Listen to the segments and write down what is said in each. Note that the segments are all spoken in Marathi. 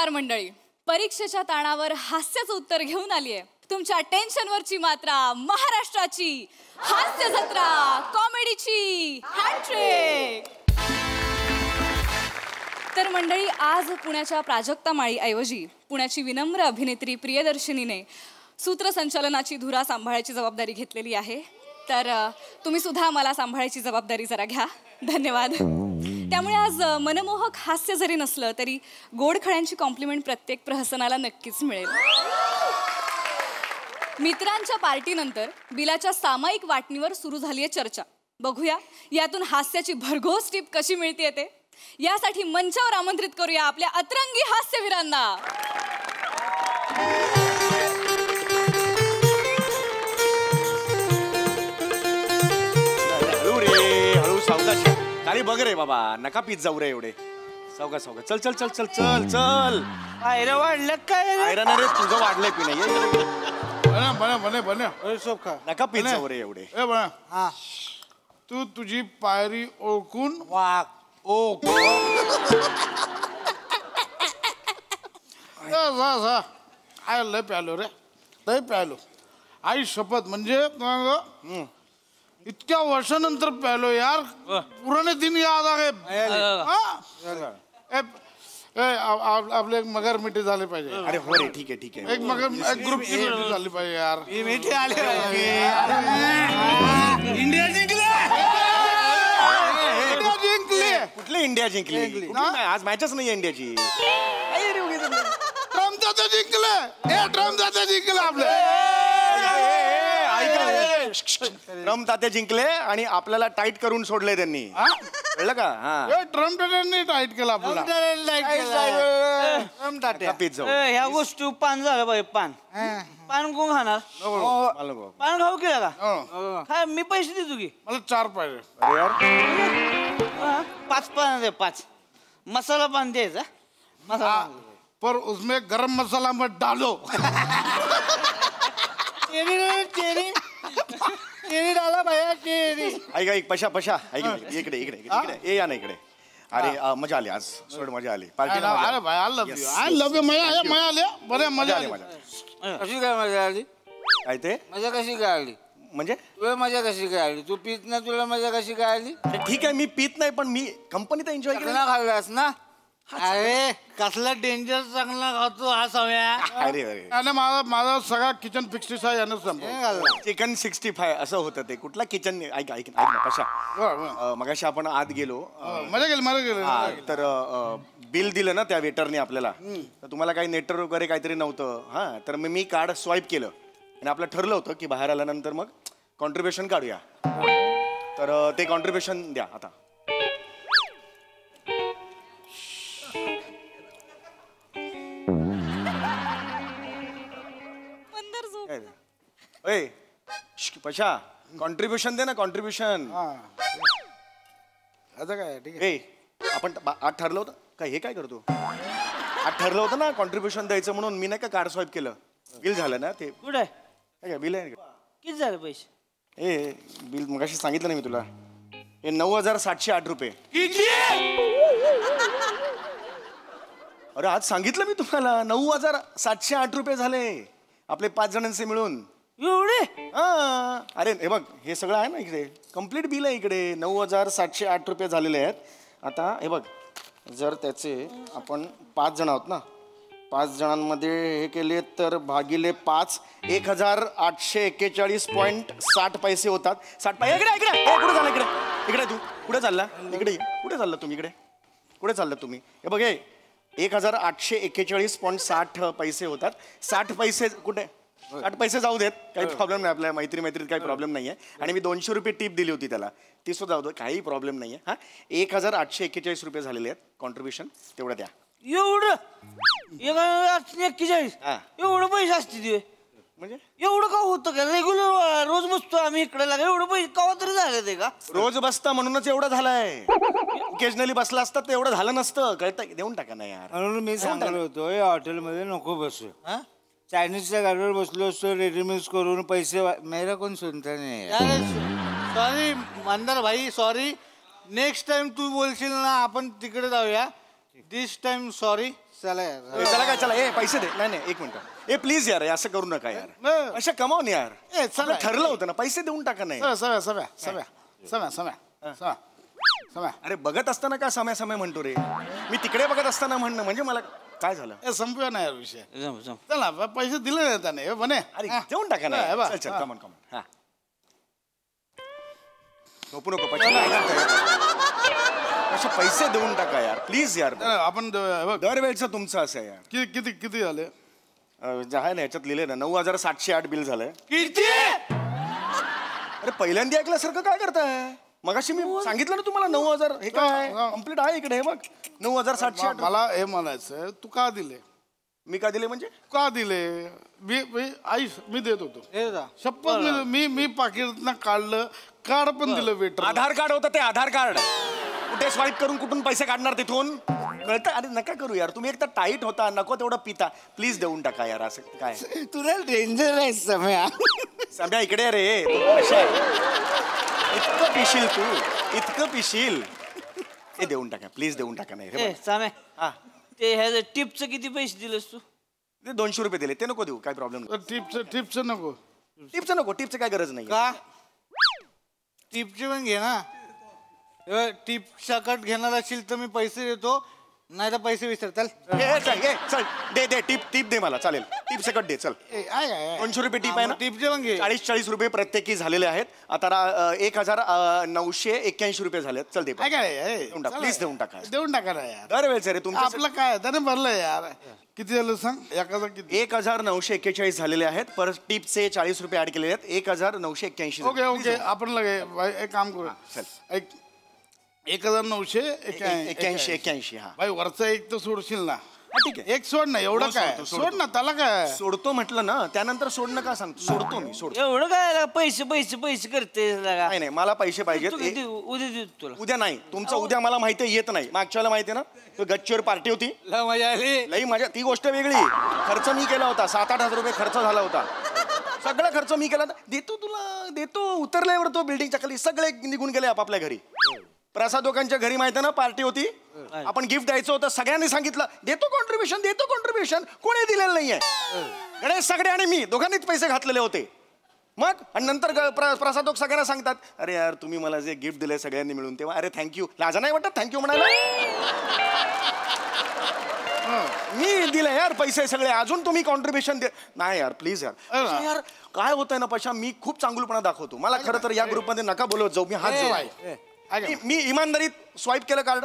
नमस्कार मंडळी. परीक्षेच्या ताणावर हास्याचं उत्तर घेऊन आलीये. तुमच्या टेन्शनवरची मात्रा महाराष्ट्राची हास्य जत्रा कॉमेडीची हॅट्रिक. तर मंडळी, आज पुण्याच्या प्राजक्ता माळी ऐवजी पुण्याची विनम्र अभिनेत्री प्रियदर्शनीने सूत्रसंचालनाची धुरा सांभाळायची जबाबदारी घेतलेली आहे. तर तुम्ही सुद्धा मला सांभाळायची जबाबदारी जरा घ्या. धन्यवाद. त्यामुळे आज मनमोहक हास्य जरी नसलं तरी गोडखळ्यांची कॉम्प्लिमेंट प्रत्येक प्रहसनाला नक्कीच मिळेल. मित्रांच्या पार्टीनंतर बिलाच्या सामायिक वाटणीवर सुरू झाली आहे चर्चा. बघूया यातून हास्याची भरघोस टीप कशी मिळते ते. यासाठी मंचावर आमंत्रित करूया आपल्या अतरंगी हास्यवीरांना. खाली बघ रे बाबा, नका पीत जाऊ रे एवढे. सावका सावका, चल चल चल चल चल चल. आयरा वाढलं काय? आयरा ना रे, तुझं वाढलंय पिणे. नका पीत जाऊ रे एवढे. तू तुझी पायरी ओळखून वाक ओ आय लय प्यालो रे, लय प्यालो. आई शपथ, म्हणजे इतक्या वर्षानंतर प्यालो यार. पुराने दिन याद आ गए. आपले एक मगर मिठी झाले पाहिजे. अरे हो रे, ठीक आहे ठीक आहे. एक मगर एक ग्रुपची मिठी झाली पाहिजे यार. मिठी आली. इंडिया जिंकले. इंडिया जिंकली. कुठली इंडिया जिंकली? आज मॅचच नाही इंडियाची. ट्रम्प दादा जिंकले. ट्रम्प दादा जिंकले आपले. ट्रम्प तात्या जिंकले आणि आपल्याला टाईट करून सोडले त्यांनी. कळलं का? हा, ट्रम्प दादांनी टाईट केला आपल्याला. ह्या गोष्टी पान झालं पाहिजे. पान पान कोण खाणार? पान खाऊ केला का? काय मी पैसे देतो की? मला 4 पाहिजे. 5 पान दे. 5 मसाला पान द्यायचा. मसाला पर उसमें गरम मसाला मत डालो. चेरी डाला भैया, चेरी. ऐक ऐक, पशा पशा, ऐक इकडे इकडे इकडे ये या ना इकडे. अरे मजा आली आज. सोड, मजा आली पार्टीला. अरे भाई, आय लव्ह यू. मजा आली. बरे मजा आली. कशी काय मजा आली? काय ते मजा कशी काय आली? म्हणजे तुला मजा कशी काय आली? तू पीत ना, तुला मजा कशी काय आली? ठीक आहे, मी पीत नाही, पण मी कंपनीत एन्जॉय केला. खाल्लास ना? अरे कसला डेंजर चांगला खातो हा सव्या. अरे अरे, माझा सगळा किचन 65 यानं संपला. चिकन 65 असं होतं ते. कुठला किचन? ऐक ऐक ऐक ना पशा, मगाशी आपण आत गेलो. मजा गेली. तर बिल दिलं ना त्या वेटरने आपल्याला. तर तुम्हाला काही नेटवर्क वगैरे काहीतरी नव्हतं. हा, तर मी कार्ड स्वाईप केलं आणि आपलं ठरलं होतं की बाहेर आल्यानंतर मग कॉन्ट्रीब्युशन काढूया. तर ते कॉन्ट्रीब्युशन द्या आता. पशा, कॉन्ट्रीब्युशन दे ना, कॉन्ट्रीब्युशन. आता काय ठीक आहे. आपण आज ठरलं होतं काय? हे काय करतो? आज ठरलं होतं ना कॉन्ट्रीब्युशन द्यायचं म्हणून. मी नाही का कार्ड स्वाईप केलं, बिल झालं ना ते. कुठे काय बिल आहे? किती झाले पैसे? बिल मगाशी सांगितलं ना मी तुला. हे 9,708 रुपये. अरे आज सांगितलं मी तुम्हाला, 9,708 रुपये झाले आपले 5 जणांचे मिळून. एवढे? हा, अरे हे बघ, हे सगळं आहे ना इकडे, कम्प्लीट बिल आहे इकडे. 9,708 रुपये झालेले आहेत. आता हे बघ, जर त्याचे आपण 5 जण आहोत ना, 5 जणांमध्ये हे केले तर भागिले 5, 1,841.60 पैसे होतात. 60 पैसे. इकडे इकडे कुठे झालं? इकडे इकडे तू कुठे चालला? इकडे कुठे चालला तुम्ही? इकडे कुठे चालला तुम्ही? हे बघ, हे 1,841.60 पैसे होतात. 60 पैसे कुठे? 60 पैसे जाऊ देत, काही प्रॉब्लेम नाही. आपल्या मैत्रीत काही प्रॉब्लेम नाही आहे. आणि मी 200 रुपये टिप दिली होती त्याला, ती सुद्धा जाऊ दे, काही प्रॉब्लेम नाही आहे. हा, 1,841 रुपये झालेले आहेत कॉन्ट्रीब्युशन, तेवढं द्या. एवढं? 1,841? एवढं पैसे असतील म्हणजे? एवढं का होतं का? रेग्युलर रोज बसतो आम्ही इकडे लागा. एवढं पैसे कवा तरी झाले ते का? रोज बसता म्हणूनच एवढं झालंय. ओकेजनली बसला असतात तर एवढं झालं नसतं. कळतं? देऊन टाका ना यार. म्हणून मी सांगलो होतो हॉटेलमध्ये नको बसू. चायनीजच्या गाडीवर बसलो असतो, रेडी मिक्स करून पैसे. मेरा कोण सुनता नाही. सॉरी मंदार भाई, सॉरी. नेक्स्ट टाइम तू बोलशील ना आपण तिकडे जाऊया. दिस टाइम सॉरी, चला यार. चला काय चला पैसे दे. नाही एक मिनिट प्लीज यार असं करू नका यार. अशा कमावून यार. चला. आपलं ठरलं होतं ना पैसे देऊन टाका. नाही समय अरे बघत असताना का समय समय म्हणतो रे. मी तिकडे बघत असताना म्हणणं म्हणजे मला काय झालं. संपूया ना यार विषय. जम, जम. चला पैसे दिले नाही त्याने हे बने. अरे देऊन टाका ना. हा, बा. चल हा. कमन हा झोपू नको पैसे देऊन टाका यार प्लीज यार. आपण दरवेळचं तुमचं असं आहे यार. किती किती झाले. जे आहे ना याच्यात लिहिले ना 9,708 बिल झालंय. किती. अरे पहिल्यांदा ऐकल्यासारखं काय करताय. मगाशी मी सांगितलं ना तुम्हाला 9,000 हे काय कम्प्लीट आहे इकडे. हे बघ 9,708. मला हे म्हणायचं तू का दिले. मी का दिले म्हणजे का दिले. आई मी देत होतो शपथ. मी पाकिटातनं काढलं. कार्ड पण दिलं वेटर. आधार कार्ड होतं ते आधार कार्ड. कुठे स्वाईप करून कुठून पैसे काढणार तिथून कळतं. अरे नका करू यार. तुम्ही एकदा टाईट होता नको तेवढं पिता. प्लीज देऊन टाका यार. असं काय तुला डेंजर आहे सम्या. सम्या इकडे रे. कशा आहे इतकं पिशील तू इतकं पिशील. हे देऊन टाका प्लीज देऊन टाका. नाही रे साम्या हा ते ह्याचं टिपचं किती पैसे दिलेस तू. ते 200 रुपये दिले. ते नको देऊ काय प्रॉब्लेम. टिप्स नको. टिपचं नको. टिपचं काय गरज नाही. का टिपची पण घे ना. टिप सकट घेणार असेल तर मी पैसे देतो. नाही तर पैसे विसर. चल चल दे टिप दे मला चालेल. टिप सकट दे चल. 200 रुपये टिप आहे ना. टिपचे पण घे. 40 रुपये प्रत्येकी झालेले आहेत. आता 1,981 रुपये झालेत. चल दे प्लीज देऊन टाका. देऊन टाका ना यार. दरवेळेस रे तुमचं आपलं काय त्याने भरलंय यार. किती झालं सांग. एखादा किती. 1,941 झालेले आहेत. परत टिपचे 40 रुपये ऍड केलेले आहेत. 1,981. ओके आपण लगे एक काम करू. चल. 1,981 हा भाई वरचा एक तर सोडशील ना. ठीक आहे. एक सोड ना. एवढं काय सोड ना. त्याला काय सोडतो म्हटलं ना त्यानंतर सोडणं का सांगतो. सोडतो मी सोडतो. एवढं काय पैसे पैसे पैसे करते नाही नाही मला पैसे पाहिजेत. उद्या देऊ तुला. उद्या नाही तुमचं उद्या मला माहिती येत नाही. मागच्याला माहिती आहे ना तो गच्चीवर पार्टी होती. मजा आली. लई मजा. ती गोष्ट वेगळी. खर्च मी केला होता. 7-8 हजार रुपये खर्च झाला होता. सगळा खर्च मी केला. देतो तुला देतो. उतरल्यावर तो बिल्डिंगच्या खाली सगळे निघून गेले आपापल्या घरी. प्रसाद दोकांच्या घरी माहिती आहे ना पार्टी होती. आपण गिफ्ट द्यायचं होतं. सगळ्यांनी सांगितलं देतो कॉन्ट्रीब्युशन. कोणी दिलेलं नाहीये. गणेश सगळे आणि मी दोघांनीच पैसे घातलेले होते. मग आणि नंतर प्रसाद दोक सगळ्यांना सांगतात अरे यार तुम्ही मला जे गिफ्ट दिले सगळ्यांनी मिळून तेव्हा अरे थँक्यू. लाजा नाही वाटत थँक्यू म्हणायला. मी दिले यार पैसे सगळे. अजून तुम्ही कॉन्ट्रीब्युशन दे. नाही यार प्लीज यार. यार काय होतंय ना पशा मी खूप चांगुलपणा दाखवतो. मला खरं तर या ग्रुपमध्ये नका बोलवत जाऊ. मी हात जोड. मी इमानदारीत स्वाईप केलं कार्ड.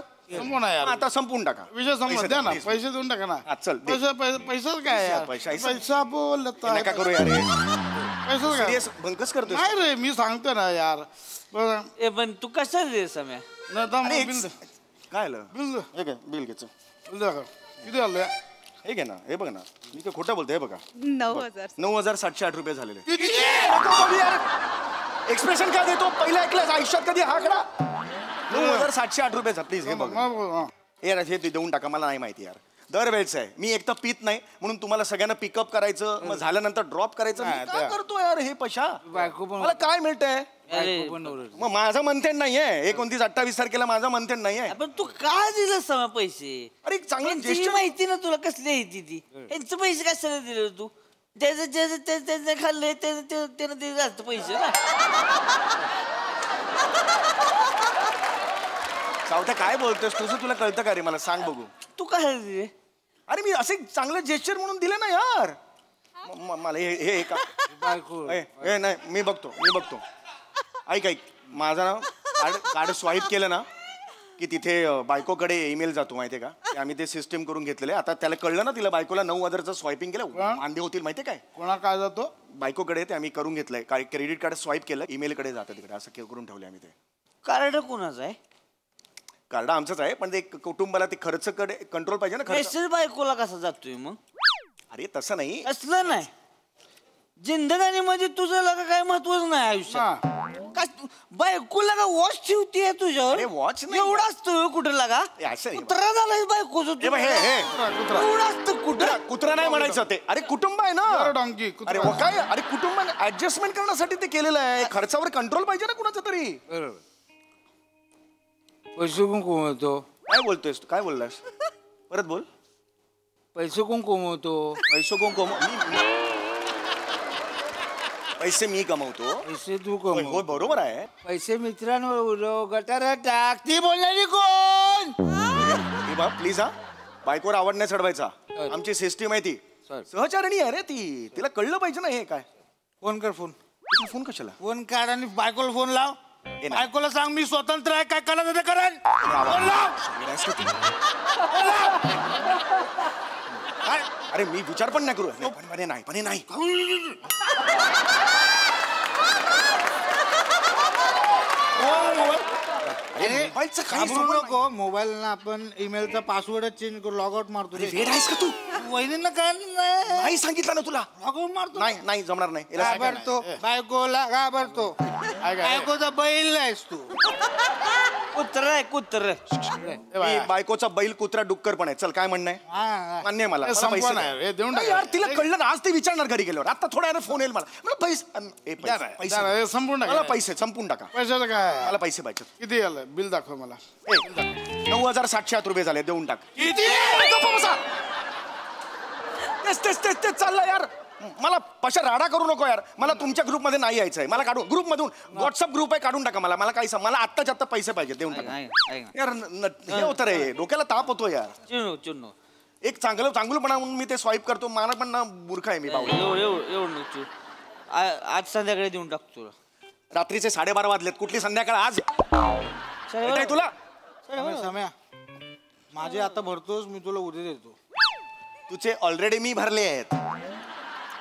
आता संपवून टाका. विषय समज द्या ना. पैसे देऊन टाका ना. चल पैसा काय पैसा बोलता नका करू यार. पैसा काय बंकस करतो. नाही रे मी सांगतो ना यार. ए पण तू कसा दे सम्या. काय आलं बिल घे. किती आलं हे घे ना. हे बघ ना मी काय खोटं बोलतो. हे बघा 9,000 रुपये झालेले. एक्सप्रेशन काय देतो पहिला ऐकलं आयुष्यात कधी हा खडा. 9,708 रुपयाचा प्लीज. हे बघ यार हे देऊन टाका. मला नाही माहिती यार. दरवेळेचं आहे. मी एक तर पित नाही म्हणून तुम्हाला सगळ्यांना पिकअप करायचं मग झाल्यानंतर ड्रॉप करायचं. मी काय करतो यार हे पशा. मला काय मिळतंय. मग माझं मंथन नाहीये. 29-28 तारखेला माझं मंथन नाहीये. पण तू का दिलं समा पैसे. अरे चांगलं ज्येष्ठ माहिती ना तुला कसली आहे ती. यांचे पैसे कशाला दिले तू. त्याचं खाल्लंय त्यानं ते जास्त पैसे ना. सावत्या काय बोलतोस तुझं तुला कळतं का रे. मला सांग बघू. तू काय दिले. अरे मी असे चांगलं जेस्चर म्हणून दिले ना यार. मला हे का नाही मी बघतो. ऐक माझं ना कार्ड स्वाईप केलं ना की तिथे बायकोकडे ईमेल जातो माहितीये का. आम्ही ते सिस्टीम करून घेतलेले. आता त्याला कळलं ना तिला बायकोला 9,000चं स्वाईपिंग केलं. वांदे होतील माहितीये काय. कोणा काय जातो बायकोकडे ते आम्ही करून घेतलंय. क्रेडिट कार्ड स्वाईप केलं ईमेलकडे जातं तिकडे. असं करून ठेवले आम्ही ते. कार्ड कोणाचं आहे. कार्ड आमचंच आहे पण ते कुटुंबाला ते खर्च कडे कंट्रोल पाहिजे ना. मेसेज बायकोला कसा जातोय मग. अरे तसं नाही. असलं नाही. जिंदगानीमध्ये तुझं लगा काय महत्वच नाही आयुष्यात. बायकोला का वॉच ठेवतीये तुझ्यावर. वॉच नाही एवढं असतं कुठं लागा. कुत्रा झालाय बायकोचं. एवढं असतं कुठं. कुत्रा नाही म्हणायचं ते. अरे कुटुंब आहे ना. डॉंकी अरे काय अरे कुटुंब ऍडजस्टमेंट करण्यासाठी ते केलेलं आहे. खर्चावर कंट्रोल पाहिजे ना कुणाचं तरी. पैसे कोण कमवतो. काय बोलतोयस तू. काय बोललास परत बोल. पैसे कोण कमवतो? पैसे कोण पैसे मी कमवतो. पैसे तू होय, कमव. होय, बरोबर आहे. पैसे मित्रांवर उडव, गटारात टाक. ती बोलणारी कोण? हे बा प्लीज हा, बायकोवर आवड नाही चढवायचा. आमची सिस्टीम आहे ती. सहचारिणी आहे रे ती, तिला कळलं पाहिजे ना हे काय. फोन कर फोन. फोन कशाला? फोन काढ आणि बायकोला फोन लाव. नाही. बायकोला सांग मी स्वतंत्र आहे, काय करायचं ते करेन. फोन लाव. अरे मी विचार पण नाही करू. पण नाही. मोबाईलचं काय घाबरू नको. मोबाईल ना आपण ईमेलचा पासवर्डच चेंज करू, लॉग आउट मारतो. वेड आहेस का तू? वहिनींना काय नाही सांगितलं ना तुला. लॉग आउट मारतो. नाही जमणार नाही. याला सांगा. घाबरतो बायकोला, घाबरतो. बायकोचा बैल नाहीस तू. कुत्र आहे कुत्र. मी बायकोचा बैल कुत्रा डुक्कर पण आहे. चल काय म्हणणं आहे? मान्य आहे मला. मला संपवा पैसे नाही, द्या. हे देऊन नाही टाका. यार तिला कळलं ना, आज ते विचारणार घरी गेल्यावर. आता थोड्या वेळाने फोन येईल मला पैसे संपूर्ण मला पैसे संपून टाका. पैशाचं काय? मला पैसे पाहिजे. किती आलं बिल दाखव मला. 9,708 रुपये झाले, देऊन टाक. तेच चाललं यार. मला पशा राडा करू नको यार. मला तुमच्या ग्रुपमध्ये नाही यायचंय. मला काढून ग्रुपमधून, व्हॉट्सअप ग्रुप आहे, काढून टाका. मला काही मला आत्ताच्या आत्ता पैसे पाहिजे, देऊन टाका यार. हे होतं रे, डोक्याला ताप होतो यार. चुन्नो एक चांगलंपणा म्हणून मी ते स्वाईप करतो. मला पण ना मूर्ख आहे मी. बाबा एवढं आज संध्याकाळी देऊन टाकतो तुला. रात्रीचे 12:30 वाजलेत. कुठली संध्याकाळ आज? भेटाय तुला सम्या, माझे आता भरतोस, मी तुला उद्या देतो. तुझे ऑलरेडी मी भरले आहेत.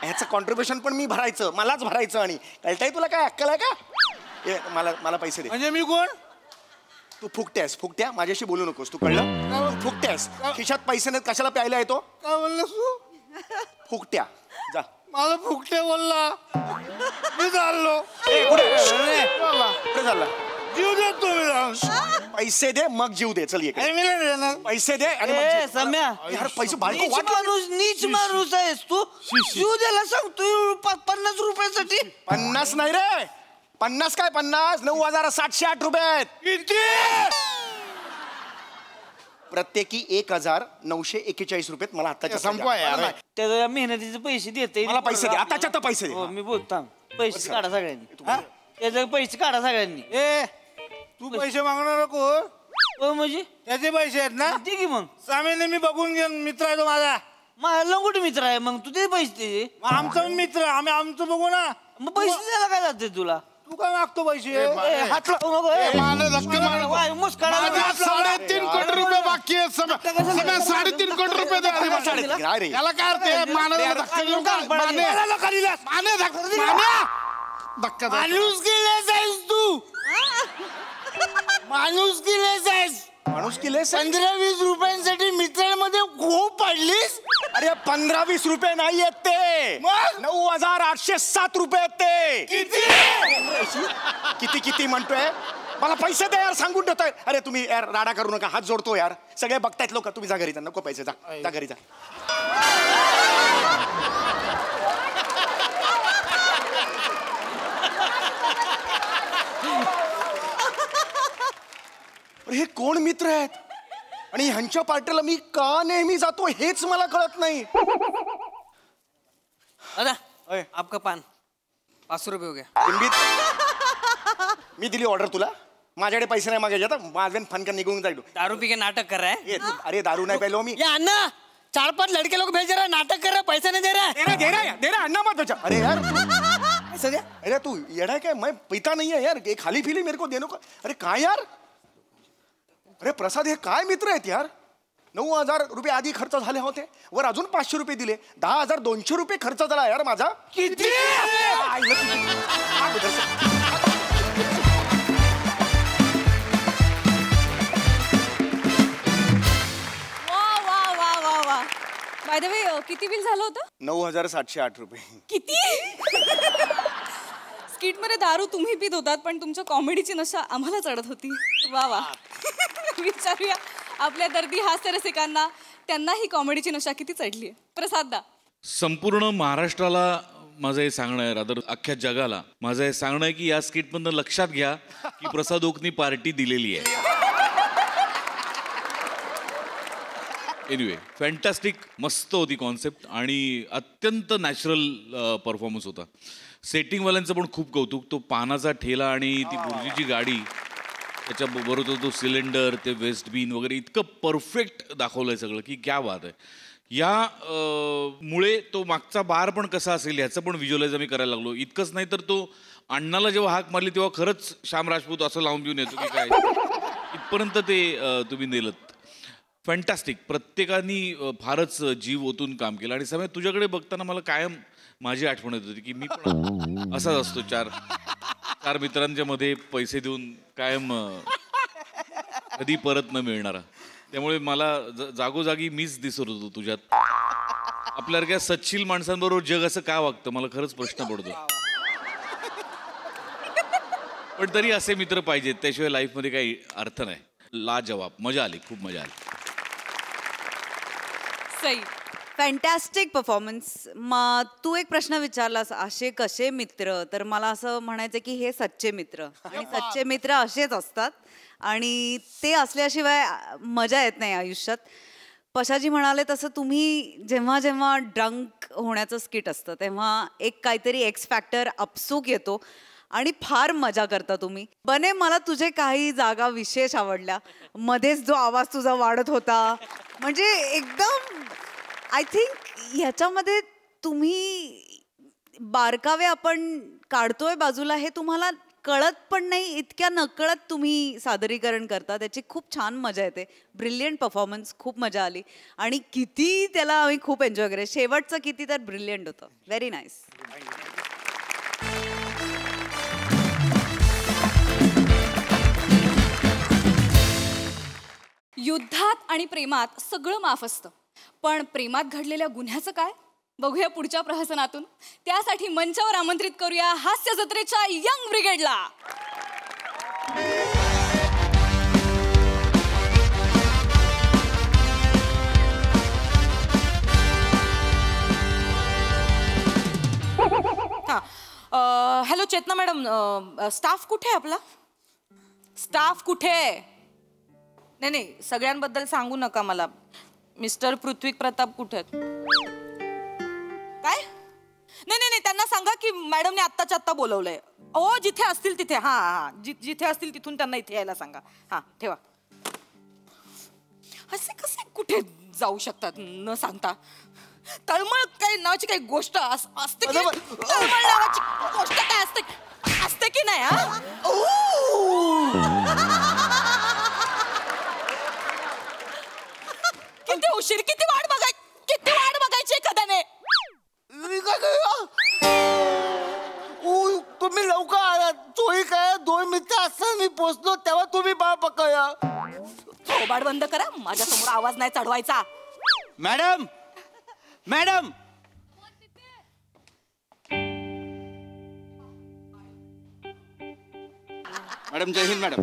ह्याचं कॉन्ट्रीब्युशन पण मी भरायचं, मलाच भरायचं. आणि कळतंय तुला काय अक्कल आहे का? मला पैसे दे. म्हणजे मी कोण? तू फुकट्या माझ्याशी बोलू नकोस. तू कळलं? फुकट्यास. खिशात पैसे नाहीत, कशाला प्यायला येतो? काय बोललास तू? फुकट्या जा. मला फुकटे बोलला. मी चाललो. कुठे चालला? जीव देतो मी. पैसे दे मग जीव दे. चल ये पैसे दे आणि मग जीव. सम्या यार पैसे बायको नीच वाट माणूस नीच माणूस आहेस तू. जीव द्यायला सांगतो 50 रुपयासाठी. 50 नाही रे. 50 काय 50? 9,708 रुपये आहेत. किती? प्रत्येकी 1,941 रुपये. मला आता संपवा यार. त्याच्या मेहनतीचे पैसे देते. मला पैसे दे आताच्या आता पैसे हो दे. मी बोलतो. पैसे काढा सगळ्यांनी. त्याचे पैसे काढा सगळ्यांनी. ए, तू पैसे मागणार नको. हो म्हणजे त्याचे पैसे आहेत ना? दे की मग. सामीने मी बघून घेऊन, मित्र आहे तो माझा. माझा लंगोट मित्र आहे. मग तू ते पैसे दे. मग आमचा पण मित्र, आम्ही आमचं बघू ना. मग पैसे द्यायला काय जाते तुला? तू काय मागतो पैसे? हात लावू नको. मला धक्का मारू नको. मुस्काडा माझ्या 3.5 कोटी रुपये बाकी आहेत. 3.5 कोटी रुपये द्या आधी मला. नाही रे. याला काय अर्थ आहे? मानाला धक्का देऊन काय? धक्का द्या. माणूस केलेस आहेस तू. माणूस केलेस आहेस. माणूस किलेस 15-20 रुपयांसाठी मित्रांमध्ये खूप पडलीस. अरे 15-20 रुपये नाही आहेत ते. मग? 9,807 रुपये आहेत ते. किती म्हणतोय? मला पैसे दे यार, सांगून देतोय. अरे तुम्ही यार राडा करू नका, हात जोडतो यार. सगळे बघतायत लोक. तुम्ही जा घरी जा. नको पैसे. जा घरी जा. हे कोण मित्र आहेत आणि ह्यांच्या पार्टीला मी का नेहमी जातो हेच मला कळत नाही. दादा अय. आपका पान 500 रुपये हो गया. इंबित मी दिली ऑर्डर तुला. माझ्याकडे पैसे नाही मागायचे. आता माझ्यान फनका निघून जाईल. दारू पी के नाटक कर रहा है. अरे दारू नाही प्यायलो मी. ये अन्ना 4-5 लड़के लोग भेज रहा है, नाटक कर रहा है, पैसा नहीं दे रहा है. दे रहा अन्ना मत बेचा. अरे यार पैसा दे. अरे तू येडा काय? मैं पिता नहीं है यार. एक खाली फिली मेरे को देनो का. अरे काय यार? अरे प्रसाद हे काय मित्र आहेत यार. 9,000 रुपये आधी खर्च झाले होते. वर अजून 500 रुपये दिले. 10,200 रुपये खर्च झाला यार माझा. किती? वा. बाय द वे किती बिल झालं होतं? 9,708 रुपये. किती? स्किट मध्ये दारू तुम्ही पित होतात पण तुमच्या कॉमेडीची नशा आम्हाला चढत होती. वा. विचारूया आपल्या दर्दी हास्य रसिकांना, त्यांना ही कॉमेडीची नशा किती चढली आहे. प्रसाद दा. संपूर्ण महाराष्ट्राला माझं हे सांगणं आहे, रादर अख्ख्या जगाला माझं हे सांगणं आहे की या स्किटमधनं लक्षात घ्या की प्रसाद ओकनी पार्टी दिलेली आहे. एनिवे फॅन्टॅस्टिक, मस्त होती कॉन्सेप्ट आणि अत्यंत नॅचरल परफॉर्मन्स होता. सेटिंगवाल्यांचं पण खूप कौतुक. तो पानाचा ठेला आणि ती गुरुजीची गाडी, त्याच्याबरोबर तो सिलेंडर, ते वेस्ट बीन वगैरे इतकं परफेक्ट दाखवलं आहे सगळं की क्या बात आहे. मुळे तो मागचा बार पण कसा असेल ह्याचं पण व्हिज्युअलाइज आम्ही करायला लागलो. इतकंच नाही तर तो अण्णाला जेव्हा हाक मारली तेव्हा खरंच श्याम राजपूत असं लावून घेऊन येतो की काय, इथपर्यंत ते तुम्ही नेलत. फॅन्टॅस्टिक. प्रत्येकाने फारच जीव ओतून काम केलं. आणि समय तुझ्याकडे बघताना मला कायम माझी आठवण येत होती की मी पण असाच असतो, चार मित्रांच्या मध्ये पैसे देऊन कायम कधी परत न मिळणारा. त्यामुळे मला जागोजागी मीच दिसत होतो तुझ्यात. आपल्यासारख्या सच्शील माणसांबरोबर जग असं का वागतं मला खरंच प्रश्न पडतो. पण तरी असे मित्र पाहिजेत, त्याशिवाय लाईफमध्ये काही अर्थ नाही. लाजवाब, मजा आली, खूप मजा आली. Sai, fantastic performance. मग तू एक प्रश्न विचारलास, असे कसे मित्र, तर मला असं म्हणायचं की हे सच्चे मित्र, आणि सच्चे मित्र असेच असतात आणि ते असल्याशिवाय मजा येत नाही आयुष्यात. पशाजी म्हणाले तसं तुम्ही जेव्हा जेव्हा ड्रंक होण्याचं स्किट असतं तेव्हा एक काहीतरी एक्स फॅक्टर अपसूक येतो आणि फार मजा करता तुम्ही. बने, मला तुझे काही जागा विशेष आवडल्या. मध्येच जो आवाज तुझा वाढत होता, म्हणजे एकदम आय थिंक ह्याच्यामध्ये तुम्ही बारकावे आपण काढतोय बाजूला हे तुम्हाला कळत पण नाही, इतक्या नकळत तुम्ही सादरीकरण करता. त्याची खूप छान मजा येते. ब्रिलियंट परफॉर्मन्स, खूप मजा आली आणि किती त्याला आम्ही खूप एन्जॉय केलं. शेवटचं किती तर ब्रिलियंट होतं. Very nice. युद्धात आणि प्रेमात सगळं माफ असतं, पण प्रेमात घडलेल्या गुन्ह्याचं काय, बघूया पुढच्या प्रहसनातून. त्यासाठी मंचावर आमंत्रित करूया हास्य जत्रेच्या यंग ब्रिगेडला. हॅलो चेतना मॅडम, स्टाफ कुठे आहे आपला? स्टाफ कुठे आहे? नाही नाही, सगळ्यांबद्दल सांगू नका मला. मिस्टर पृथ्वी प्रताप कुठे आहेत? काय? नाही नाही नाही, त्यांना सांगा की मॅडमने आत्ताच्या आत्ता बोलवलंय. हो, जिथे असतील तिथे. हा हा, जिथे असतील तिथून त्यांना इथे यायला सांगा. हा, ठेवा. असे कसे कुठे जाऊ शकतात न सांगता? तळमळ काही नावाची काही गोष्ट असते की? तळमळ नावाची गोष्ट काय असते की नाही? हा, किती उशीर, किती वाट बघायची एखाद्याने. तुम्ही लवकर आलात. चोरी काय 2 मिनिटं असं मी पोचलो तेव्हा तुम्ही बाळ पकया. थोबाड बंद करा, माझ्या समोर आवाज नाही चढवायचा. मॅडम, मॅडम, मॅडम जय हिंद. मॅडम,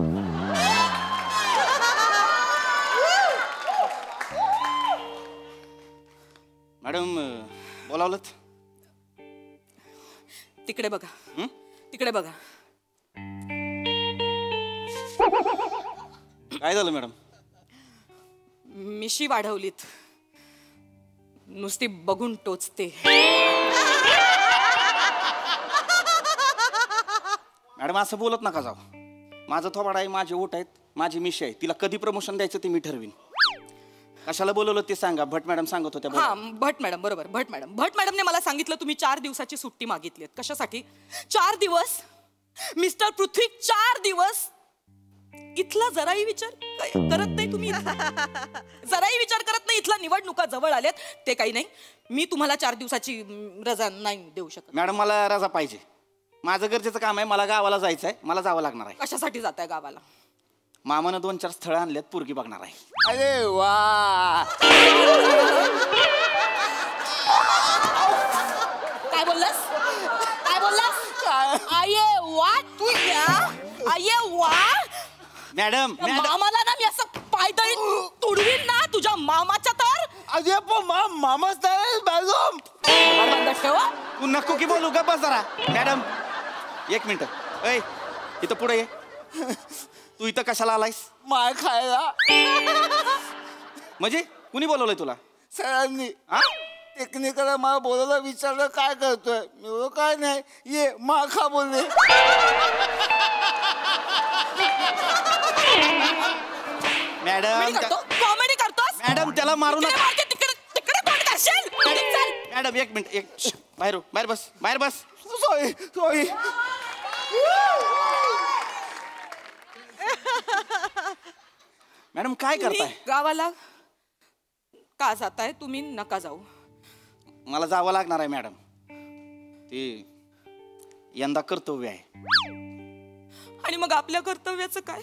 मॅडम बोलावलंत? तिकडे बघा, तिकडे बघा. काय झालं मॅडम? मिशी वाढवलीत, नुसती बघून टोचते. मॅडम असं बोलत नका जाऊ. माझं थोबाड आहे, माझे ओठ आहेत, माझी मिशी आहे. तिला कधी प्रमोशन द्यायचं ते मी ठरवीन. कशाला बोलवलं ते सांगा. भट मॅडम सांगत होत्या. हा, भट मॅडम, बरोबर. भट मॅडमने मला सांगितलं तुम्ही 4 दिवसाची सुट्टी मागितली. कशासाठी 4 दिवस? मिस्टर पृथ्वी 4 दिवस? इथला जराही विचार करत नाही तुम्ही? जराही विचार करत नाही? इथला निवडणुका जवळ आल्यात ते काही नाही. मी तुम्हाला 4 दिवसाची रजा नाही देऊ शकत. मॅडम मला रजा पाहिजे. माझं गरजेचं काम आहे. मला गावाला जायचं आहे. मला जावं लागणार आहे. कशासाठी जात आहे गावाला? मामानं 2-4 स्थळं आणल्यात, पोरगी बघणार आहे. अरे वा, काय बोललास? काय बोललास? आये वा, तू या आये वा. मॅडम, मामाला ना मी असं पायदळी तुडवीन ना तुझ्या मामाच्या. तर अरे पण मामाच मॅडम, ठेवा. तू नको की बोलू का? बस जरा. Madam 1 minute. ऐ, इथं पुढे ये. तू इथं कशाला आलायस? माय खायला. म्हणजे कुणी बोलवलंय तुला? सरांनी हा? टेक्निकला मला बोलायला विचारलं काय करतोय, मी बोललो काय नाही, ये माखा बोलले. मॅडम कॉमेडी करतोस? मॅडम त्याला मारू तिकडे नका. मारते, तिकडे तिकडे तोंड करशील. चल. मॅडम एक मिनिट बाहेर बस. सॉरी. मॅडम काय करताय? तुम्ही गावाला का जाताय? तुम्ही नका जाऊ. मला जावं लागणार आहे मॅडम. ते यंदा कर्तव्य आहे. आणि मग आपल्या कर्तव्याचं काय?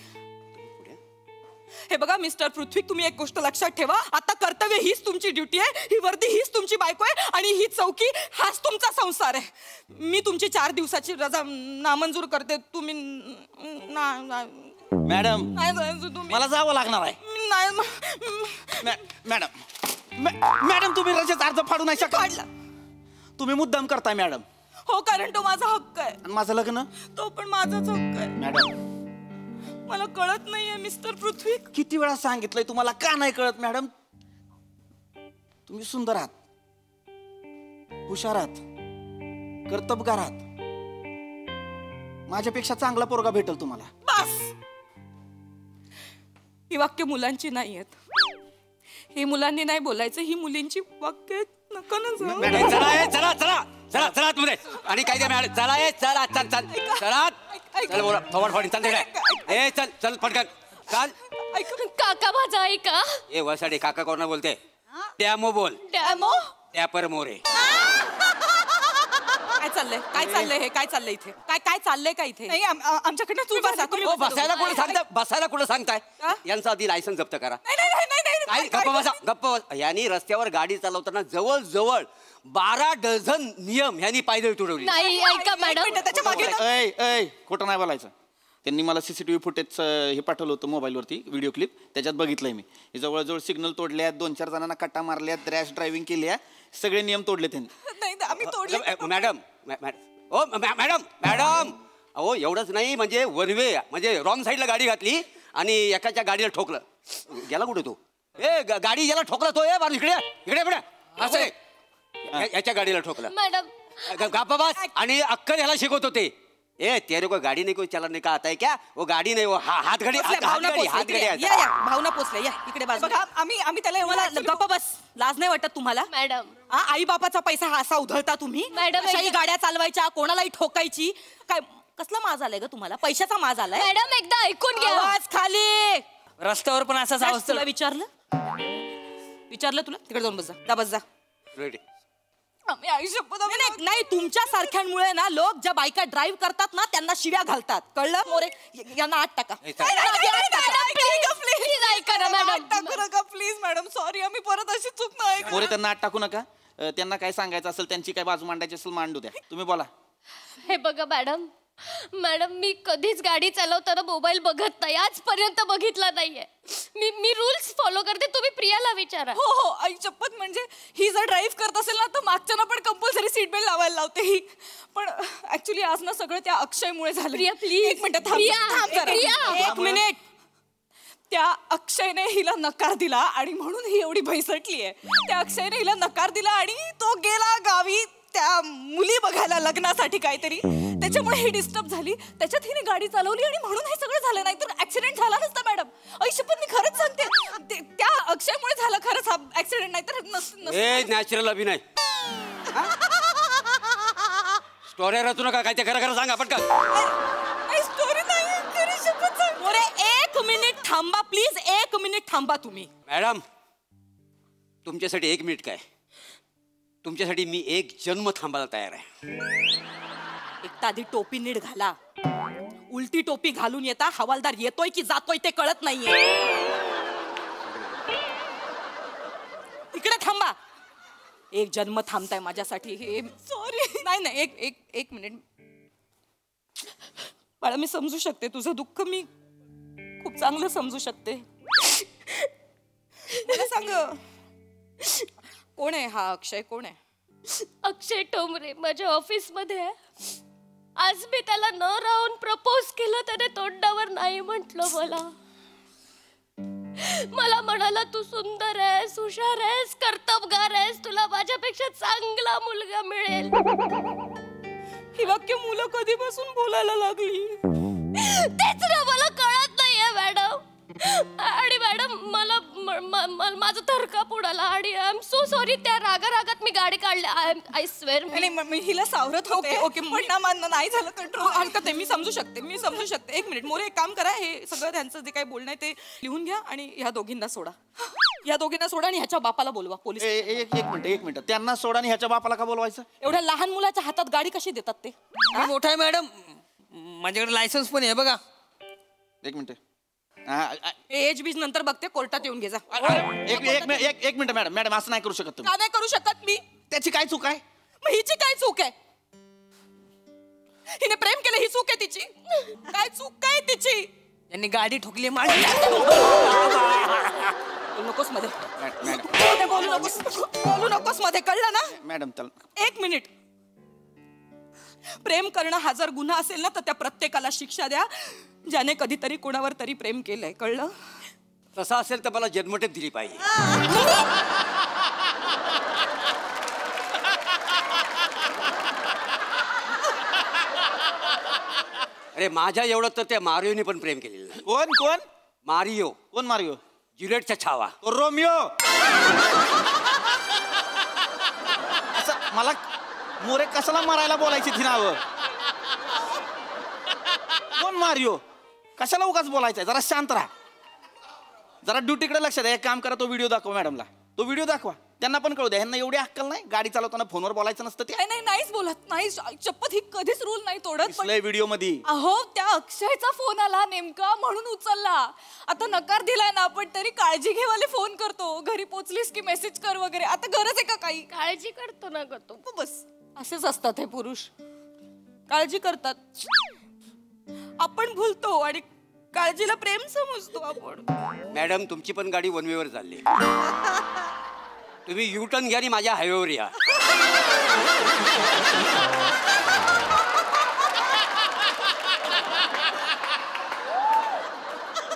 हे बघा मिस्टर पृथ्वी, तुम्ही एक गोष्ट लक्षात ठेवा. आता कर्तव्य हीच तुमची ड्युटी आहे, ही वर्दी हीच तुमची बायको आहे आणि ही चौकी हाच तुमचा संसार आहे. मी तुमची 4 दिवसाची रजा नामंजूर करते. तुम्ही मॅडम नाही जायचं तुम्ही. मला जावं लागणार आहे. नाही मॅडम तुम्ही रजेचा अर्ज फाडू नाही शकत. काढला. तुम्ही मुद्दाम करताय मॅडम. हो, कारण तो माझा हक्क आहे. आणि माझं लग्न? तो पण माझाच हक्क आहे. मॅडम मला कळत नाहीये मिस्टर पृथ्वी. किती वेळा सांगितलंय तुम्हाला, का नाही कळत मॅडम? तुम्ही सुंदर आहात, हुशार आहात, कर्तबगार आहात. माझ्यापेक्षा चांगला पोरगा भेटेल तुम्हाला. बस. ही वाक्य मुलांची नाही आहेत. ही मुलांनी नाही बोलायचं, ही मुलींची वाक्य आहेत. नका ना जाऊ. चला तुम्ही आणि काय मॅडम चला चल पटकन चाल. काका माझा ऐका. ए वसाडे काका कोणा बोलते? डॅमो बोल. डॅमो? टॅपर मोरे. काय चाललंय हे? काय चाललंय इथे? काय चाललंय का इथे? नाही, आमच्याकडनं तुम्ही बसा. तुम्ही बसायला कुठं सांगताय? यांचं आधी लायसन्स जप्त करा. नाही. गप्प बसा. यांनी रस्त्यावर गाडी चालवताना जवळ 12 डझन नियम ह्यांनी पायदळी तुडवली. नाही ऐका मॅडम. त्याच्या मागे खोटं नाही बोलायचं. त्यांनी मला CCTV फुटेज हे पाठवलं होतं मोबाईलवरती, व्हिडिओ क्लिप. त्याच्यात बघितलंय मी. जवळजवळ सिग्नल तोडल्यात, 2-4 जणांना कट्टा मारल्यात, रॅश ड्रायव्हिंग केली आहे, सगळे नियम तोडले त्यांनी. नाही, आम्ही तोडले. मॅडम अहो एवढंच नाही, म्हणजे वनवे म्हणजे रॉंग साईडला गाडी घातली आणि एकाच्या गाडीला ठोकलं. गेला कुठे तो? गाडी याला ठोकला तो. इकडे असं याच्या गाडीला ठोकलं. मॅडम बस. आणि अक्कल ह्याला शिकवत होते. तेरे को गाडी नाही, कोई चलन नहीं का आता है क्या? वो गाडी नाही, वो हात गाडी. भावना पोचल्या. या इकडे बघा. आम्ही त्याला मला गप्पा बस. लाज नाही वाटत तुम्हाला? मॅडम आई बापाचा पैसा हा असा उधळता तुम्ही? मॅडम, अशाही गाड्या चालवायच्या, कोणालाही ठोकायची. काय कसला माज आलाय ग तुम्हाला? पैशाचा माज आलाय? मॅडम एकदा ऐकून घ्या. आवाज खाली. रस्त्यावर पण असाच आवाज. तुला विचारलं तुला? तिकडे जाऊन बस जा. रेडी. नाही, तुमच्या सारख्यांमुळे ना लोक ज्या बायका ड्राईव्ह करतात ना त्यांना शिव्या घालतात. कळलं? मोरे यांना आत टाका. Please madam, sorry. आम्ही परत अशी चूक नाही. मोरे त्यांना आत टाकू नका. त्यांना काय सांगायचं असेल, त्यांची काय बाजू मांडायची असेल मांडू द्या. तुम्ही बोला. हे बघा मॅडम मी कधीच गाडी चालवताना मोबाईल बघत नाही. आजपर्यंत बघितला नाहीये. मी रूल्स फॉलो करते. तुम्ही प्रियाला विचारा. हो आई शपथ. म्हणजे ही जर ड्राईव्ह करत असेल ना तर मागच्याना पण कंपल्सरी सीट बेल्ट लावायला लावते ही. पण ऍक्च्युली आज ना सगळं त्या अक्षयमुळे झालं. प्रिया प्लीज. एक मिनिट थांब. एक मिनिट. त्या अक्षयने हिला नकार दिला आणि म्हणून ही एवढी भैसटली आहे. त्या अक्षयने हिला नकार दिला आणि तो गेला गावी त्या मुली बघायला लग्नासाठी काहीतरी. त्याच्यामुळे ही डिस्टर्ब झाली. त्याच्यात हिने गाडी चालवली आणि म्हणून हे सगळं झालं. नाही तर ऍक्सिडेंट झाला नसता मॅडम. आई शपथ मी खरंच सांगते. त्या अक्षयमुळे झाला खरंच हा ऍक्सिडेंट. नाही तर नॅचरल अभिनय. स्टोरी रचू नका. काय ते खरं सांगा पटकन. स्टोरी नाही. एक मिनिट थांबा प्लीज. 1 मिनिट थांबा तुम्ही. मॅडम तुमच्यासाठी 1 मिनिट काय, तुमच्यासाठी मी 1 जन्म थांबायला तयार आहे. एक तर आधी टोपी नीट घाला. उलटी टोपी घालून येता हवालदार येतोय की जातोय ते कळत नाहीये. इकडे थांबा. 1 जन्म थांबताय माझ्यासाठी. हे सॉरी. नाही एक मिनिट बाळा. मी समजू शकते तुझं दुःख. मी खूप चांगलं समजू शकते. मला सांग कोण आहे हा अक्षय? कोण आहे? अक्षय टोमरे माझ्या ऑफिस मध्ये आहे. आज मी त्याला न राहून प्रपोज केलं, त्याने तोंडावर नाही म्हटलं मला. मला म्हणाला तू सुंदर आहेस, हुशार आहेस, कर्तबगार आहेस, तुला माझ्यापेक्षा चांगला मुलगा मिळेल. ही वाक्य मुलं कधीपासून बोलायला लागली? तेच ना मला कळत नाहीये मॅडम. आणि मॅडम मला माझं थरकाप उडाला आणि आय एम सो सॉरी. त्या रागारागात मी गाडी काढली. I swear. मी हिला सावरत होते. ओके पण ना नाही झालं कंट्रोल. हरकत आहे, मी समजू शकते. एक मिनिट मोरे, एक काम करा, हे सगळं त्यांचं जे काही बोलणं आहे ते लिहून घ्या आणि ह्या दोघींना सोडा. आणि ह्याच्या बापाला बोलवा पोलीस. एक मिनिट त्यांना सोडा आणि ह्याच्या बापाला का बोलवायचं? एवढ्या लहान मुलाच्या हातात गाडी कशी देतात ते? मी मोठा आहे मॅडम, माझ्याकडे लायसन्स पण आहे बघा. एक मिनिट. एज बीज नंतर बघते, कोर्टात येऊन घे जा. एक मिनिट मॅडम असं नाही करू शकत तुम्ही. का नाही करू शकत मी? त्याची काय चूक आहे? मग हिची काय चूक आहे? हिने प्रेम केलं, ही चूक आहे तिची? काय चूक काय तिची? यांनी गाडी ठोकली माझी. नकोस मध्ये बोलू नकोस मध्ये, कळलं ना मॅडम? एक मिनिट. प्रेम करणं हा जर गुन्हा असेल ना तर त्या प्रत्येकाला शिक्षा द्या ज्याने कधीतरी कोणावर तरी प्रेम केलंय, कळलं? तसं असेल तर मला जन्मठेप दिली पाहिजे. अरे माझ्या एवढं तर त्या मारिओने पण प्रेम केलेलं. कोण? मारिओ. कोण मारिओ? ज्युलिएटचा छावा. रोमिओ. मला मोरे कशाला मारायला बोलायची ती नावं? कोण मारिओ? कशाला उगाच बोलायचंय? जरा शांत राहा, जरा ड्युटीकडे लक्ष द्या. एक काम करा, तो व्हिडिओ दाखवा मॅडमला. तो व्हिडिओ दाखवा, त्यांना पण कळू द्या. ह्यांना एवढी अक्कल नाही, गाडी चालवताना फोनवर बोलायचं नसतं ते. नाहीच बोलत, नाही शपथ, ही कधीच रूल नाही तोडत. व्हिडिओ मध्ये अहो त्या अक्षयचा फोन आला नेमका म्हणून उचलला. आता नकार दिलाय ना आपण, तरी काळजी घेवाले फोन करतो. घरी पोचलीस की मेसेज कर वगैरे. आता गरज आहे का काही? काळजी करतो ना ग तू. बस असेच असतात हे पुरुष, काळजी करतात. आपण भूलतो आणि काळजीला प्रेम समजतो आपण. मॅडम तुमची पण गाडी वन वेवर चालली. तुम्ही यू टर्न घ्या आणि माझ्या हायवेवर या.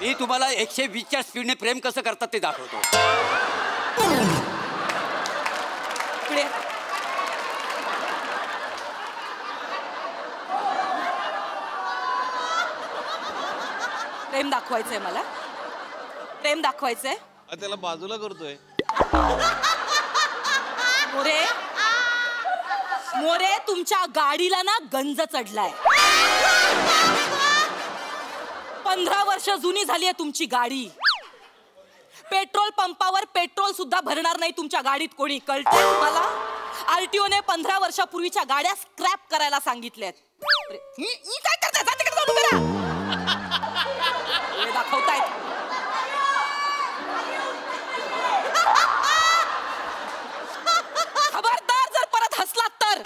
मी तुम्हाला 120च्या स्पीडने प्रेम कसं करतात ते दाखवतो. प्रेम दाखवायचंय मला, प्रेम दाखवायचंय. त्याला बाजूला करतोय. मोरे तुमच्या गाडीला ना गंज चढलाय. 15 वर्ष जुनी झाली आहे तुमची गाडी. पेट्रोल पंपावर पेट्रोल सुद्धा भरणार नाही तुमच्या गाडीत कोणी, कळतंय तुम्हाला? आरटीओने 15 वर्षापूर्वीच्या गाड्या स्क्रॅप करायला सांगितल्यात. काय करताय? दाखवतायत. खबरदार जर परत हसलात तर.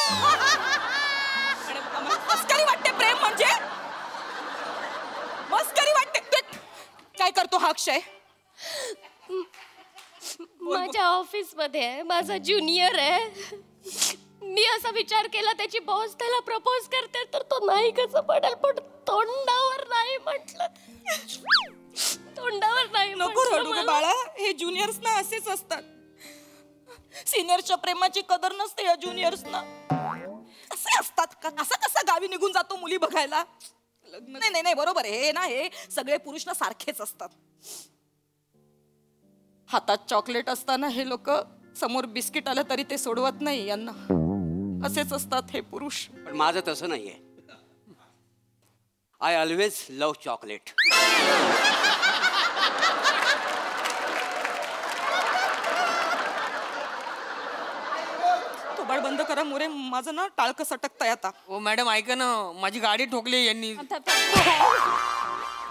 मस्करी वाटते प्रेम म्हणजे, मस्करी वाटते. काय करतो हा अक्षय? माझ्या ऑफिस मध्ये माझा ज्युनियर आहे. मी असा विचार केला त्याची बॉस त्याला प्रपोज करते तर तो नाही कसं पडेल, पण तोंडावर नाही म्हटलं. तोंडावर नाही. नको रडू बाळा, हे ज्युनियर्स ना असेच असतात. सिनियरच्या प्रेमाची कदर नसते या ज्युनियर्सना. असे असतात का? असं कसं गावी निघून जातो मुली बघायला? नाही बरोबर आहे हे ना, हे सगळे पुरुष ना सारखेच असतात. हातात चॉकलेट असताना हे लोक समोर बिस्किट आलं तरी ते सोडवत नाही यांना. असेच असतात हे पुरुष. पण माझं तसं नाहीये. I always love chocolate. थोबाड बंद करा मोरे, माझं ना टाळकं सटकताय आता. ओ मॅडम ऐका ना, माझी गाडी ठोकली यांनी.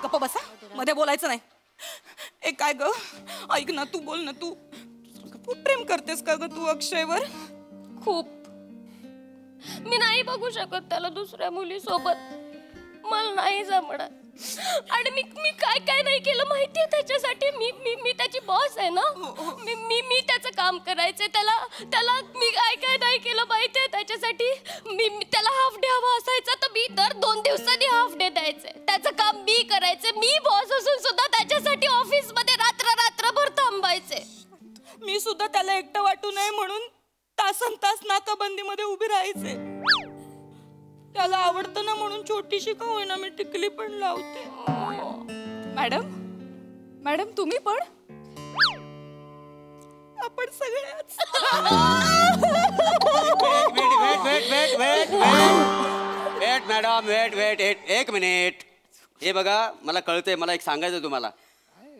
गप्प बसा, मध्ये बोलायचं नाही. ए काय ग, ऐक ना, तू बोल ना. तू खूप प्रेम करतेस का ग तू अक्षयवर? खूप. मी नाही बघू शकत त्याला दुसऱ्या मुलीसोबत. मला नाही जमणार. आणि मी काय काय नाही केलं माहितीये त्याच्यासाठी. मी त्याची बॉस आहे ना. मी त्याचं काम करायचंय. त्याला मी काय नाही केलं माहितीये त्याच्यासाठी. मी त्याला हाफ डे हवा असायचा तर मी दर 2 दिवसांनी हाफ डे द्यायचे. त्याचं काम मी करायचं. मी बॉस असून सुद्धा त्याच्यासाठी ऑफिस मध्ये रात्र सुद्धा त्याला एकटं वाटू नये म्हणून तासन तास नाकाबंदीमध्ये उभी राहायचे. त्याला आवडतं ना म्हणून छोटीशी का होईना मी टिकली पण लावते. मॅडम मॅडम तुम्ही पण आपण सगळ्याच. वेट मॅडम वेट एक मिनिट. हे बघा मला कळतंय, मला एक सांगायचं तुम्हाला.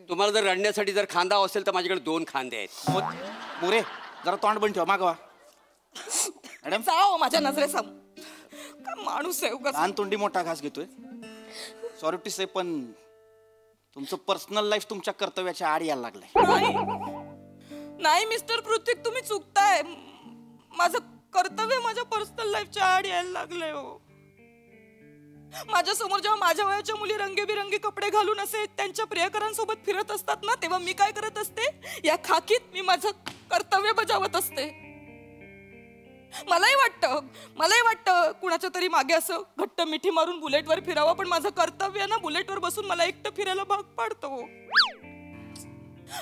तुम्हाला जर रडण्यासाठी जर खांदा असेल तर माझ्याकडे 2 खांदे आहेत. मोरे जरा तोंड बंद ठेवा मागवा. मॅडम जाओ माझ्या नजरेसमोर. का माणूस आहे उगाच. लहान तोंडी मोठा घास घेतोय. सॉरी टू से पण तुमचं पर्सनल लाईफ तुमच्या कर्तव्याच्या आड यायला लागलंय. नाही मिस्टर पृथ्वी तुम्ही चुकताय. माझं कर्तव्य माझ्या पर्सनल लाईफच्या आड यायला लागलंय. हो माझ्या समोर जेव्हा माझ्या वयाच्या मुली रंगीबिरंगी कपडे घालून असे त्यांच्या प्रियकरांसोबत फिरत असतात ना, तेव्हा मी काय करत असते, या खाकीत मी माझं कर्तव्य बजावत असते. मलाही वाटतं कुणाच्या तरी मागे असं घट्ट मिठी मारून बुलेटवर फिरावं, पण माझं कर्तव्य ना बुलेटवर बसून मला एकटं फिरायला भाग पाडतो.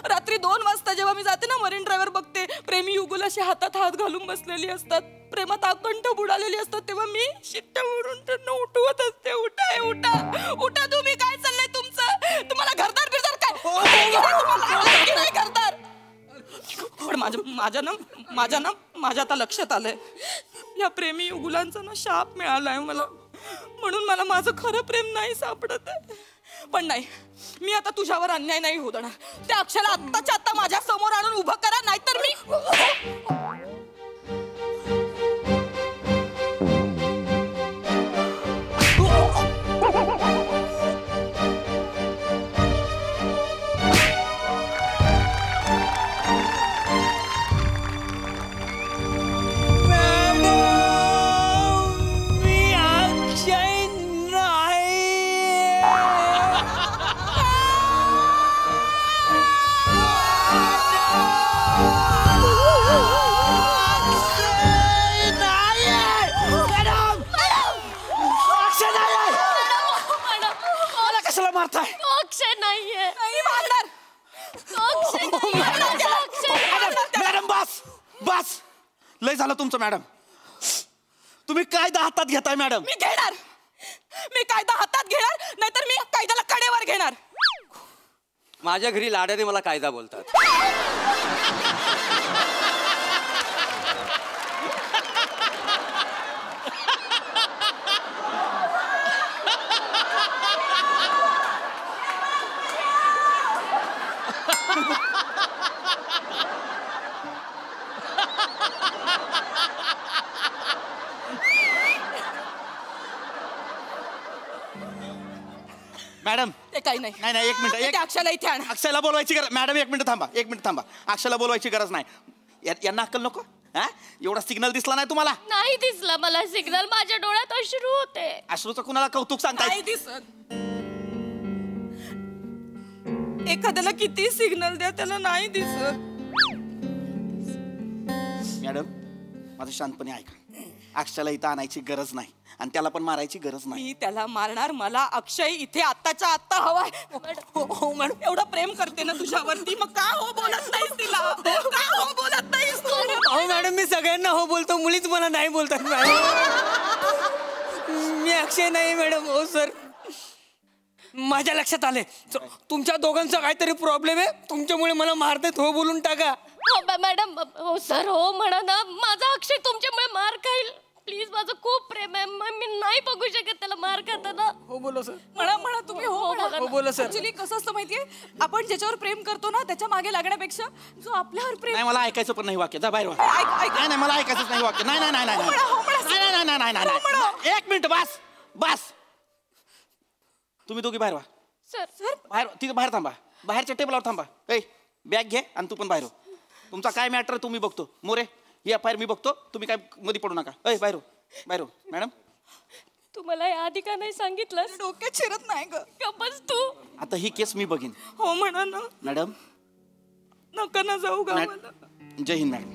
रात्री 2 वाजता जेव्हा मी जाते ना मरीन ड्रायव्हर बघते, प्रेमी युगुल अशी हातात हात घालून बसलेली असतात, प्रेमात आकंठ बुडालेली असतात, तेव्हा मी शिट्ट्या ओढून त्यांना उठवत असते. उठा उठा तुम्ही, काय चाललंय तुमचं? तुम्हाला घरदार बिरदार काय घरदार? पण माझ्या आता लक्षात आलंय, या प्रेमी युगुलांचा ना शाप मिळालाय मला, म्हणून मला माझं खरं प्रेम नाही सापडत आहे. पण नाही, मी आता तुझ्यावर अन्याय नाही होऊ देणार. त्या अक्षराला आत्ताच्या आत्ता माझ्या समोर आणून उभं करा, नाहीतर मी. अक्षय नाहीये. मॅडम बस लय झालं तुमचं. मॅडम तुम्ही कायदा हातात घेताय. मॅडम मी कायदा हातात घेणार, नाहीतर मी कायद्याला कडेवर घेणार. माझ्या घरी लाडाने मला कायदा बोलतात. मॅडम ते काही नाही. नाही एक मिनिट. अक्षयला इथे आण. अक्षयला बोलवायची गरज. मॅडम एक मिनिट थांबा. अक्षयला बोलवायची गरज नाही. यांना अक्कल नको? हा एवढा सिग्नल दिसला नाही तुम्हाला? नाही दिसला मला सिग्नल. माझ्या डोळ्यात अश्रू होते. अश्रूचं कुणाला कौतुक सांगताय? नाही दिसत. एखाद्याला किती सिग्नल द्या, त्याला नाही दिसत. मॅडम माझं शांतपणे ऐका. अक्षयला इथं आणायची गरज नाही आणि त्याला पण मारायची गरज नाही. मी त्याला मारणार. मला अक्षय इथे आत्ताच्या आत्ता हवाय. हो मॅडम, एवढं प्रेम करते ना तुझ्यावरती, मग का हो बोलत नाहीस तिला? का हो बोलत नाहीस तू? अहो मॅडम मी सगळ्यांना हो बोलतो, मुलीच मला नाही बोलतात मॅडम. मी अक्षय नाही मॅडम. हो सर, माझ्या लक्षात आले तुमच्या दोघांचा काहीतरी प्रॉब्लेम आहे, तुमच्यामुळे मला मारतात. हो बोलून टाका. मॅडम हो सर हो म्हणा ना. माझा अक्षय तुमच्यामुळे मार खाईल. प्लीज, माझं खूप प्रेम आहे. मी नाही बघू शकत त्याला मार खाताना. हो बोला सर. म्हणा तुम्ही हो बोला सर. ऍक्च्युली कसं असतं माहितीये, आपण ज्याच्यावर प्रेम करतो ना त्याच्या मागे लागण्यापेक्षा जो आपल्यावर प्रेम. नाही मला ऐकायचं पण नाही वाक्य. जा बाहेर. नाही मला ऐकायचंच नाही वाक्य. नाही. एक मिनिट बस. तुम्ही दोघी बाहेर व्हा. सर बाहेर तिथे बाहेर थांबा. बाहेरच्या टेबलवर थांबा. ए बॅग घे आणि तू पण बाहेर हो. तुमचा काय मॅटर तुम्ही बघतो. मोरे ही एफआयआर मी बघतो. तुम्ही काय मध्ये पडू नका. ए बाहेर हो. मॅडम तुम्हाला आधी का नाही सांगितलं? डोक्यात शिरत नाही ग. बस तू. आता ही केस मी बघीन. हो म्हणा ना. मॅडम नका ना जाऊ गावाला. जय हिंद मॅडम.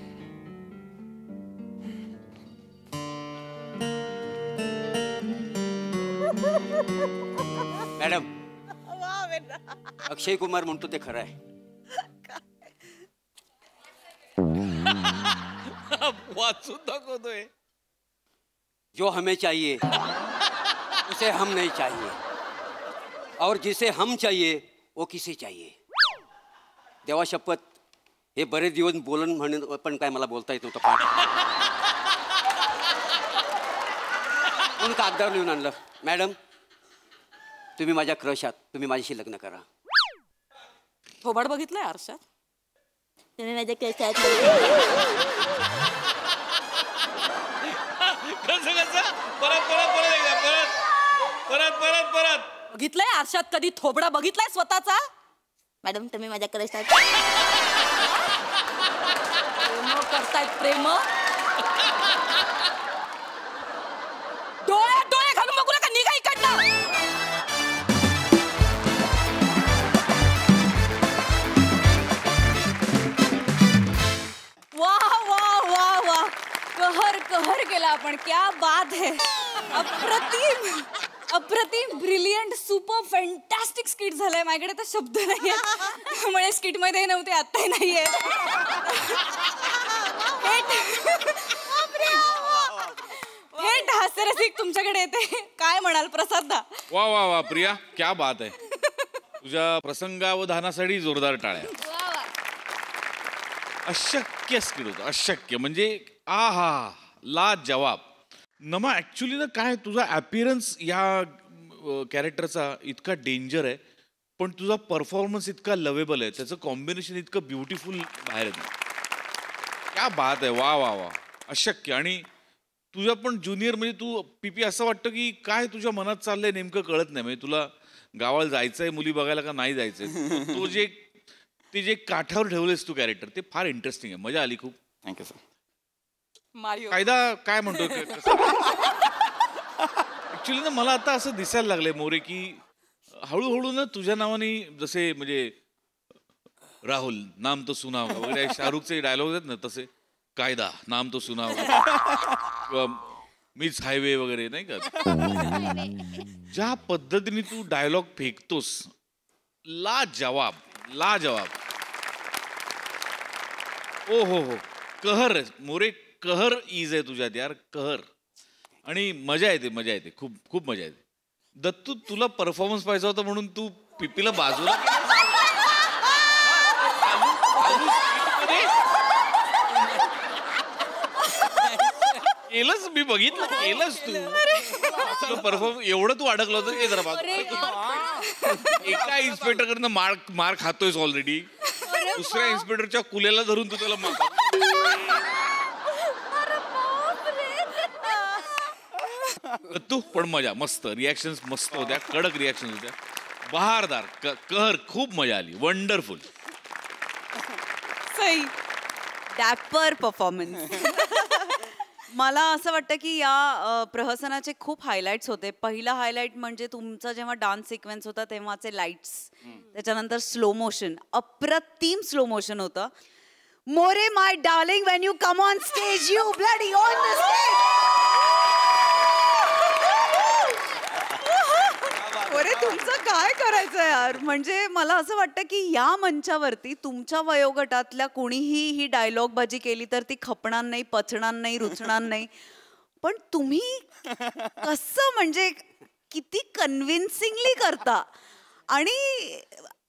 मॅडम अक्षय कुमार म्हणतो ते खरं आहे. वाचून दाखवतोय. जो हमें चाहिए उसे हम नहीं चाहिए और जिसे हम चाहिए वो किसे चाहिए. देवा शपथ हे बरेच दिवस बोलून म्हणून पण काय मला बोलता येत नव्हतं पाठ. म्हणून कागदावर लिहून आणलं. मॅडम तुम्ही माझ्या क्रश आहात, तुम्ही माझ्याशी लग्न करा. थोबाड बघितलंय आरशात? तुम्ही माझ्या क्रश कसं कसं परत परत परत एकदा परत परत परत परत बघितलंय आरशात कधी थोबडा बघितलाय स्वतःचा? मॅडम तुम्ही माझ्या क्रश प्रेम करतायत प्रेम. डोळे डोळे घालून बघू नका, निघा इकडनं. वाह वाह वाह वाह, कहर कहर केला आपण. क्या बात है. अप्रतिम अप्रतिम, ब्रिलियंट, सुपर फॅन्टॅस्टिक स्किट झालंय. माझ्याकडे तर शब्द नाहीये. त्यामुळे स्किट मध्ये नव्हते, आत्ताही नाहीये. थेट हास्यरसिक तुमच्याकडे येते. काय म्हणाल प्रसाद दा? वा वा वा प्रिया, क्या बात आहे. तुझ्या प्रसंगावधानासाठी जोरदार टाळ्या. अशक्य स्किट होतं, अशक्य म्हणजे आहा ला जवाब. नमा ऍक्च्युली ना काय तुझा अपीअरन्स या कॅरेक्टरचा इतका डेंजर आहे, पण तुझा परफॉर्मन्स इतका लवेबल आहे, त्याचं कॉम्बिनेशन इतकं ब्युटिफुल बाहेर येतं. क्या बात आहे. वा वा वा, अशक्य. आणि तुझा पण ज्युनियर म्हणजे तू पीपी असं वाटतं की काय तुझ्या मनात चाललंय नेमकं कळत नाही. म्हणजे तुला गावाला जायचंय मुली बघायला का नाही जायचंय. तो जे काठावर ठेवलेस तू कॅरेक्टर ते फार इंटरेस्टिंग आहे. मजा आली खूप. Thank you sir. कायदा काय म्हणतो ऍक्च्युली ना मला आता असं दिसायला लागलंय मोरे की हळूहळू ना तुझ्या नावाने जसे म्हणजे राहुल नाम तो सुना वगैरे शाहरुखचे डायलॉग आहेत ना तसे कायदा नाम तो सुना किंवा मीच हायवे वगैरे नाही का, ज्या पद्धतीने तू डायलॉग फेकतोस ला जवाब ला जवाब. ओ हो हो, कहर मोरे, कहर ईज आहे तुझ्यात यार, कहर. आणि मजा येते, मजा येते, खूप खूप मजा येते. दत्तू तुला परफॉर्मन्स पाहिजे होता म्हणून तू पिपीला बाजूला केलंच, मी बघितलं केलंच तू परफॉर्म. एवढं तू अडकलं होतं की जरा एका इन्स्पेक्टरकडनं मार खातोयस ऑलरेडी, दुसऱ्या इन्स्पेक्टरच्या कुलेला धरून तू त्याला मार. तू पण मजा, मस्त रिॲक्शन मस्त होत्या, कडक रिॲक्शन होत्या, बहारदार, कहर, खूप मजा आली. वंडरफुल. सही, डॅपर परफॉर्मन्स. मला असं वाटतं की या प्रहसनाचे खूप हायलाइट्स होते. पहिला हायलाइट म्हणजे तुमचा जेव्हा डान्स सिक्वेन्स होता तेव्हाचे लाईट्स, त्याच्यानंतर स्लो मोशन, अप्रतिम स्लो मोशन होतं. More my darling, when you come on stage you bloody on the stage. अरे तुमचं काय करायचं यार. म्हणजे मला असं वाटतं की या मंचावरती तुमच्या वयोगटातल्या कोणीही ही डायलॉग बाजी केली तर ती खपणार नाही, पचणार नाही, रुचणार नाही. पण तुम्ही कसं म्हणजे किती कन्व्हिन्सिंगली करता. आणि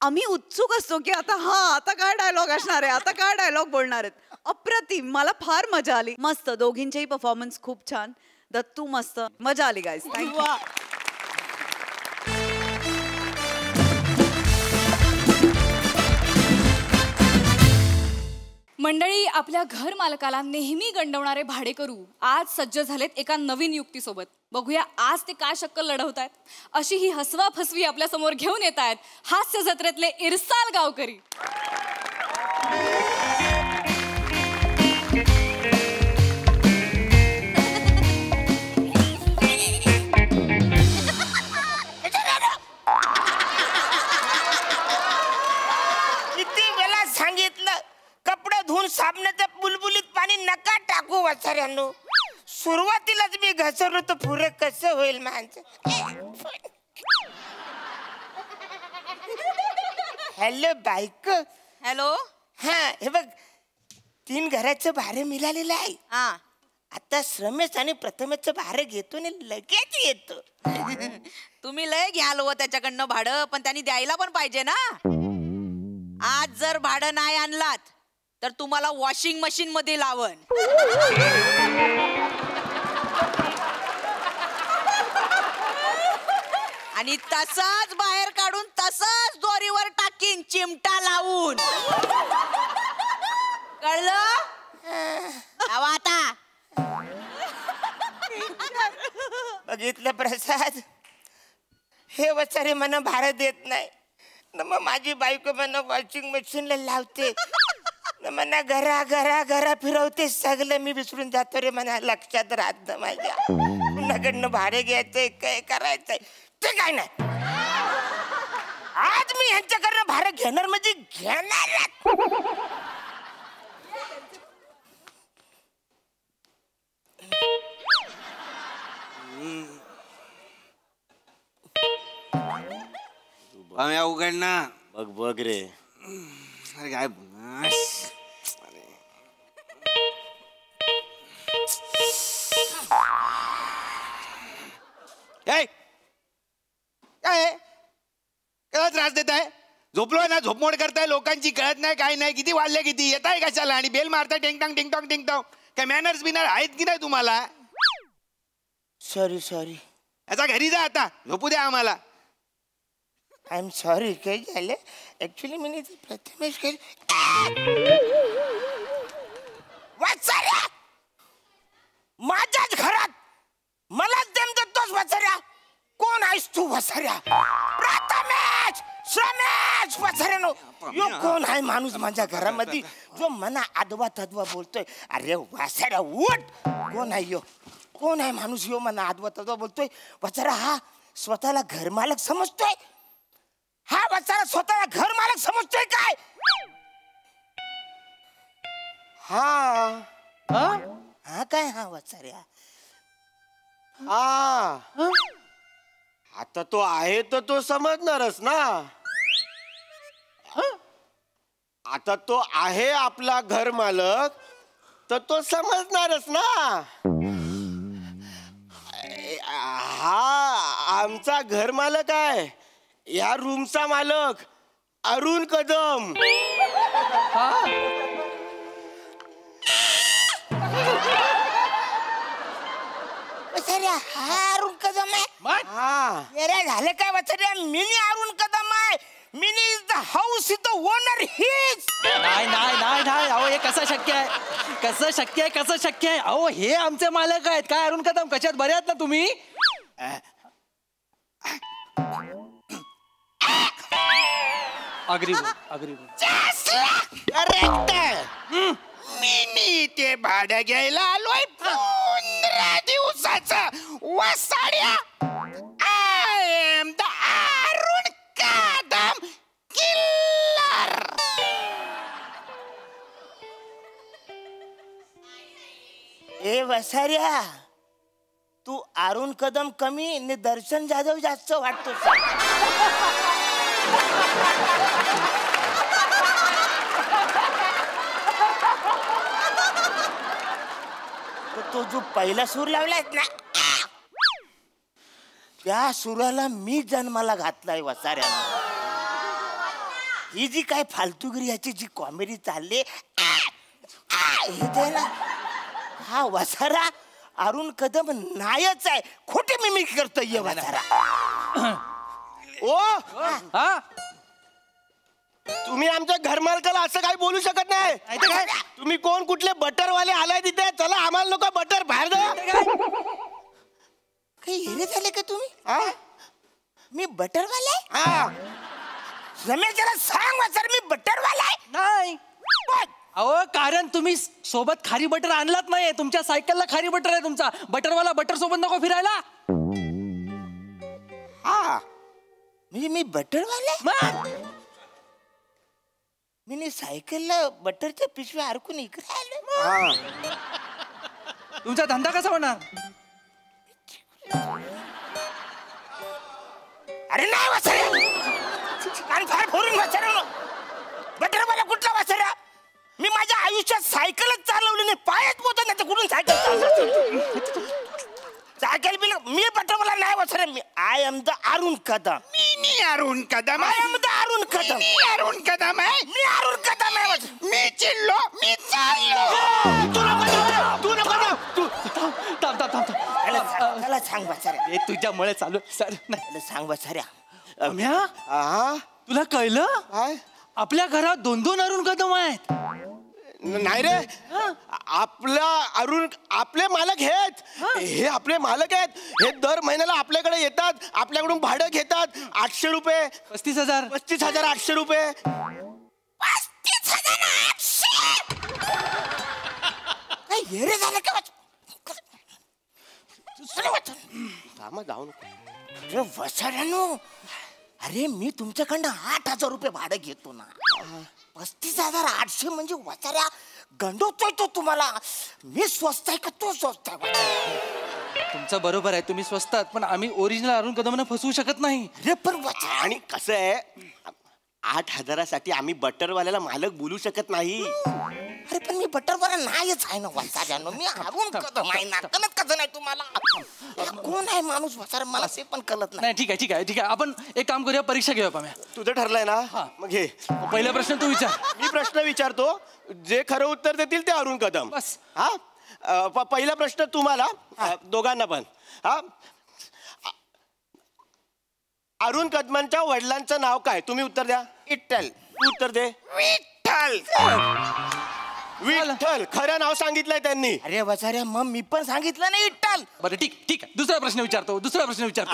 आम्ही उत्सुक असतो की आता काय डायलॉग असणार आहे, आता काय डायलॉग बोलणार आहेत. अप्रतिम, मला फार मजा आली. मस्त, दोघींचेही परफॉर्मन्स खूप छान. दत्तू मस्त, मजा आली गाईज. थँक्यू. मंडळी, आपल्या घर मालकाला नेहमी गंडवणारे भाडेकरू आज सज्ज झालेत एका नवीन युक्तीसोबत. बघूया आज ते काय शक्कल लढवतायत. अशी ही हसवा फसवी आपल्या समोर घेऊन येत आहेत हास्य जत्रेतले इरसाल गावकरी. किती वेळा सांगितलं कपडे धुवून साबणाच्या बुलबुलीत पाणी नका टाकू वाचाऱ्यांनो. सुरुवातीलाच मी घसरलो तर पुरे कसं होईल माणसं. हॅलो बायको. हॅलो. हा हे बघ, 3 घराचं भाडं मिळालेलं आहे. हा आता श्रमेश आणि प्रथमेशचं भाडं घेतो आणि लगेच येतो. तुम्ही लय घ्याल हो त्याच्याकडनं भाडं, पण त्यांनी द्यायला पण पाहिजे ना. आज जर भाडं नाही आणलात तर तुम्हाला वॉशिंग मशीन मध्ये लावन. आणि तसाच बाहेर काढून तसाच दोरीवर टाकीन चिमटा लावून. कळलं? आता बघितलं प्रसाद, हे वचारे मला भाडं देत नाही न मग माझी बायको मला वॉशिंग मशीनला लावते न मला घरा फिरवते. सगळं मी विसरून जातो रे, मला लक्षात राहत नाही माझ्या. कुणाकडनं भाडे घ्यायचंय काय करायचंय ते काय नाही. आज मी ह्यांच्याकडनं भाडं घेणार म्हणजे घेणार. उघड ना. बघ रे. अरे काय काय त्रास देत आहे? झोपलोय ना, झोपमोड करताय लोकांची, कळत नाही काय नाही. किती वाजले किती येत आहे कशाला आणि बेल मारताय टिंगटॉंग टिंगटॉंग टिंगटॉंग. काय मॅनर्स बिनर आहेत की नाही तुम्हाला? सॉरी याचा घरी जा आता, झोपू द्या आम्हाला. I am sorry. काय झालं ऍक्च्युली मी प्रथमेश माझ्याच घरात मलाच दम देतोस वसाऱ्या. कोण आहेस तू वसाऱ्या? प्रथमेश श्रमेश वसाऱ्यानो, यो कोण आहे माणूस माझ्या घरामध्ये जो मना आदवा तदवा बोलतोय? अरे वसाऱ्या उठ. कोण आहे यो? कोण आहे माणूस यो मना आदवा तदवा बोलतोय? वसारा हा स्वतःला घरमालक समजतोय? हा वसारा स्वतःला घर मालक समजतोय काय? हा काय हा वसाऱ्या? आता तो आहे तर तो समजणारच ना. आता तो आहे आपला घर मालक तर तो समजणारच ना. हा आमचा घर मालक आहे, या रूमचा मालक अरुण कदम. हा अरुण कदम आहे? अरे झाले काय वचऱ्या? मिनी अरुण कदम आहे. Mini is the house is the owner his. नाही अहो हे कसं शक्य आहे? कसं शक्य आहे? अहो हे आमचे मालक आहेत. काय अरुण कदम, कशात बरे आहात ना तुम्ही? अग्री मिनी ते भाडं घ्यायला आलोय 15 दिवसाचा वसाड्या. I am the Arun Kadam killer. ए वसाऱ्या, तू अरुण कदम कमी आणि दर्शन जाधव जास्त वाटतो. तो जो पहिला सूर लावलाय ना, त्या सुराला मी जन्माला घातलाय वसाऱ्यानं. ही जी काय फालतूगिरी याची जी कॉमेडी चालली ना, हा वसारा अरुण कदम नायच आहे. खोटे मिमिक करतोय वसारा. ओ तुम्ही आमच्या घरमालकाला असं काही बोलू शकत नाही. तुम्ही कोण कुठले बटरवाले आलाय तिथे? चला आम्हाला नको बटर बाहेर द्या. काही हिरे झाले का तुम्ही? मी बटरवाला? रमेश जरा सांग वसार, मी बटरवाला आहे? नाही अहो, कारण तुम्ही सोबत खारी बटर आणलात नाही. तुमच्या सायकलला खारी बटर आहे. तुमचा बटरवाला बटर सोबत नको फिरायला. म्हणजे मी बटरवाला? मी सायकलला बटरच्या पिशव्या अडकून इकडे आलो. तुमचा धंदा कसा होणार? अरे नाही वसाऱ्या, आणि फार फोडून वसाऱ्या. बटरवाला कुठला वसाऱ्या? मी माझ्या आयुष्यात सायकलच चालवली नाही, पायच पोहोचत नाही तर कुठून सायकल चालवतो? सायकल बिल मी पेट्रोलला नाही वसरे. मी I am the Arun Kadam. मी Arun Kadam I am the Arun Kadam. मी अरुण कदम आहे. मी अरुण कदम आहे. मी चिडलो, मी चाललो. तू नको जाऊ. तू थांब थांब थांब. त्याला सांग बसाऱ्या. हे तुझ्यामुळे चालू सर. त्याला सांग बसाऱ्या. अम्या तुला कळलं काय? आपल्या घरात 2-2 अरुण कदम आहेत. नाही रे, आपला अरुण आपले मालक आहेत. हे आपले मालक आहेत. हे दर महिन्याला आपल्याकडे येतात, आपल्याकडून भाडं घेतात. 800 रुपये. 35,000. 35,800 रुपये. 35,800. काय हेरे झालं का? थांबा, जाऊ नको. अरे वसाड्यानो, अरे मी तुमच्याकडनं 8,000 रुपये भाडं घेतो ना. 35,800 म्हणजे वसाऱ्या गंडवतोय तो तुम्हाला. मी स्वस्त आहे का तो स्वस्त आहे? तुमचं बरोबर आहे, तुम्ही स्वस्त आहात, पण आम्ही ओरिजिनल अरुण कदमना फसवू शकत नाही. अरे पण वसाऱ्या, आणि कसं आहे, 8,000साठी आम्ही बटरवाल्याला मालक बोलू शकत नाही. अरे पण मी बटरवाला नाहीच आहे ना वसाऱ्यानो. मी अरुण कदम आहे ना. कळत कसं नाही तुम्हाला? कोण आहे माणूस वसाऱ्या? मला ते पण कळत नाही. नाही ठीक आहे ठीक आहे ठीक आहे, आपण एक काम करूया, परीक्षा घेऊया पाम्या. तुझं ठरलंय ना? मग घे. पहिला प्रश्न तू विचार. मी प्रश्न विचारतो, जे खरं उत्तर देतील ते अरुण कदम. बस. हा, पहिला प्रश्न तुम्हाला दोघांना पण. हा, अरुण कदमांच्या वडिलांचं नाव काय? तुम्ही उत्तर द्या. विठ्ठल. तू उत्तर दे. विठ्ठल. विठ्ठल खरं नाव सांगितलंय त्यांनी. अरे वसाऱ्या, मग मी पण सांगितलं ना विठ्ठल. बरं ठीक ठीक आहे, दुसरा प्रश्न विचारतो. दुसरा प्रश्न विचार.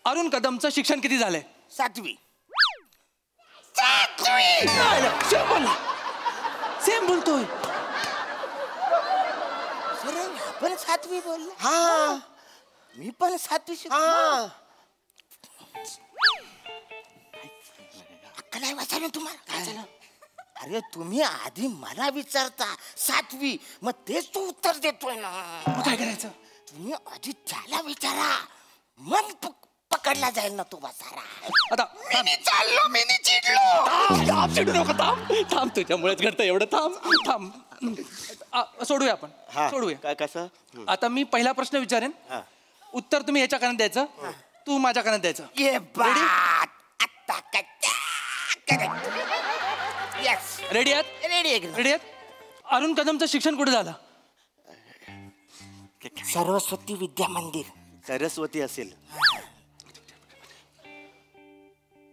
अरुण कदमचं शिक्षण किती झालंय? 7वी. सेम बोलतोय. सर आपण 7वी बोललो. हा, मी पण 7वी शिकलो. हा. अक्कल आहे वसाऱ्या तुम्हाला? काय झालं? अरे तुम्ही आधी मला विचारता 7वी, मग तेच तू उत्तर देतोय ना. काय करायचं? तुम्ही आधी त्याला विचारा, मग पकडला जाईल ना तो वसारा. आता मी चाललो, मी चिडलो. थांब, चिडू नको, थांब. तुझ्यामुळेच घडतं एवढं. थांब. सोडूया आपण. सोडूया. काय कसं? आता मी पहिला प्रश्न विचारेन, उत्तर तुम्ही ह्याच्या कानात द्यायचं, तू माझ्या कानात द्यायचं. ये बात आता यस. रेडी आहात? रेडी आहात? अरुण कदमचं शिक्षण कुठे झालं? सरस्वती विद्या मंदिर. सरस्वती असेल.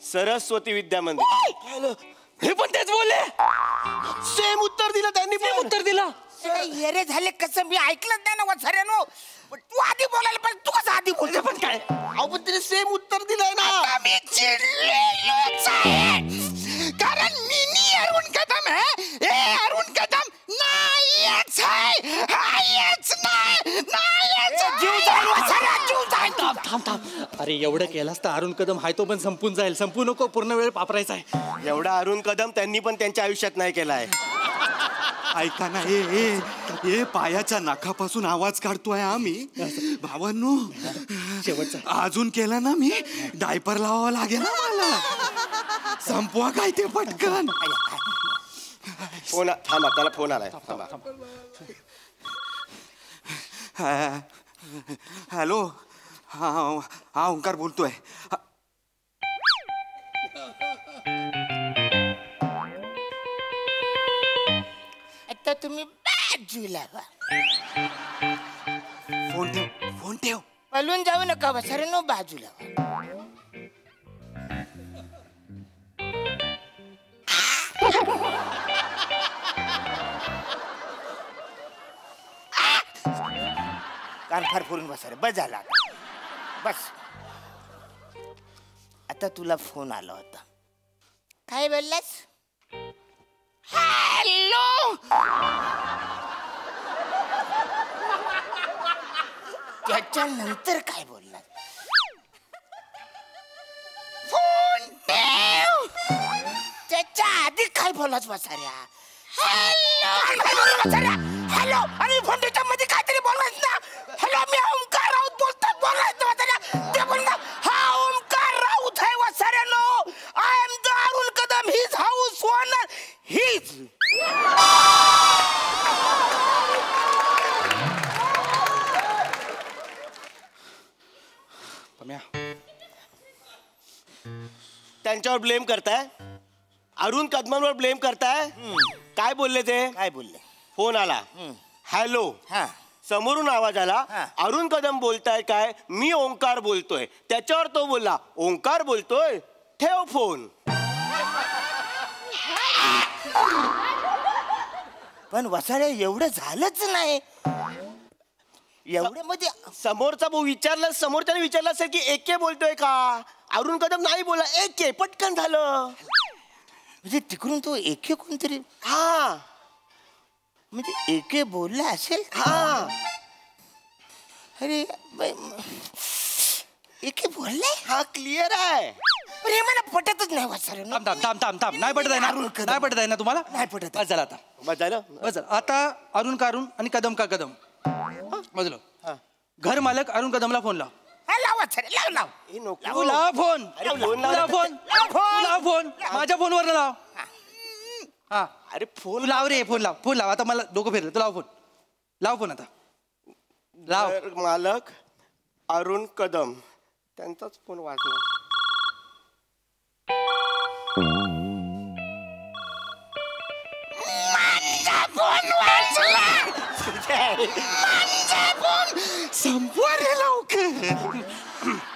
सरस्वती विद्या मंदिर. हे पण तेच बोलले. सेम उत्तर दिलं त्यांनी. सेम उत्तर दिला. येरे झाले कसं? मी ऐकलंच नाही ना वसाऱ्यानो. तू आधी बोलायला पण तू कसं आधी बोलतो? पण काय? अहो पण तिने सेम उत्तर दिलंय ना. आता मी चिडलेलोच आहे, कारण मी अरुण कदम आहे. हे अरुण कदम नाहीच आहे. हायच नाही. जीव जाईल वसाऱ्या, जीव जाईल. थांब. अरे एवढं केलास तर अरुण कदम हाय तो पण संपून जाईल. संपू नको, पूर्ण वेळ वापरायचा आहे. एवढा अरुण कदम त्यांनी पण त्यांच्या आयुष्यात नाही केलाय. ऐका ना, हे पायाच्या नाकापासून आवाज काढतोय आम्ही. भावांनो, शेवटचा अजून केला ना मी, डायपर लावावं लागेल ना मला. संपवा काय ते पटकन. फोन थांबा, त्याला फोन आलाय. थांबा. हॅलो, हा ओंकार बोलतोय. आता तुम्ही बाजूला व्हा. फोन ठेव. पळून जाऊ नका वसाऱ्यानो, बाजूला व्हा. कान फार फोडून बसा. बस झाला, बस. आता तुला फोन आला होता, काय बोललास? हॅलो. त्याच्यानंतर काय बोललास? फोन ठेव. त्याच्या आधी काय बोललास वसाऱ्या? हॅलो. हॅलो. आणि फोन मध्ये काहीतरी बोलायच ना. हॅलो, मी ओंकार राऊत बोलतोय. बोलायचं वसाऱ्या. ते बोलला, हा ओंकार राऊत आहे वसाऱ्यानो. I am the Arun Kadam, his house owner. His त्यांच्यावर ब्लेम करताय, अरुण कदमांवर ब्लेम करताय. काय बोलले ते? काय बोलले? फोन आला, हॅलो, समोरून आवाज आला, अरुण कदम बोलताय काय? मी ओंकार बोलतोय. त्याच्यावर तो बोलला, ओंकार बोलतोय, ठेव फोन. पण वसाड्या एवढं झालंच नाही. एवढ्या मध्ये समोरचा भाऊ विचारला, समोरच्याने विचारलं असेल की एके बोलतोय का? अरुण कदम नाही बोला, एके, पटकन झालं. म्हणजे तिकडून तो एके कोणतरी, हा म्हणजे एके बोलला असेल. हा अरे एके बोललाय. हा क्लिअर आहे. पण हे मला पटतच नाही वसाड्या. थांब नाही पटत आहे ना? नाही पटत आहे ना तुम्हाला? नाही पटत. बस झालं आता. बस झालं. बस झालं आता. अरुण का अरुण आणि कदम का कदम. बजलो. घर मालक अरुण कदमला फोन लाव. लाव फोन. माझ्या फोनवर लाव. हा अरे फोन लाव रे. फोन लाव. आता मला डोकं फिरलं. तू लाव फोन आता. लाव. मालक अरुण कदम, त्यांचाच फोन वाजला.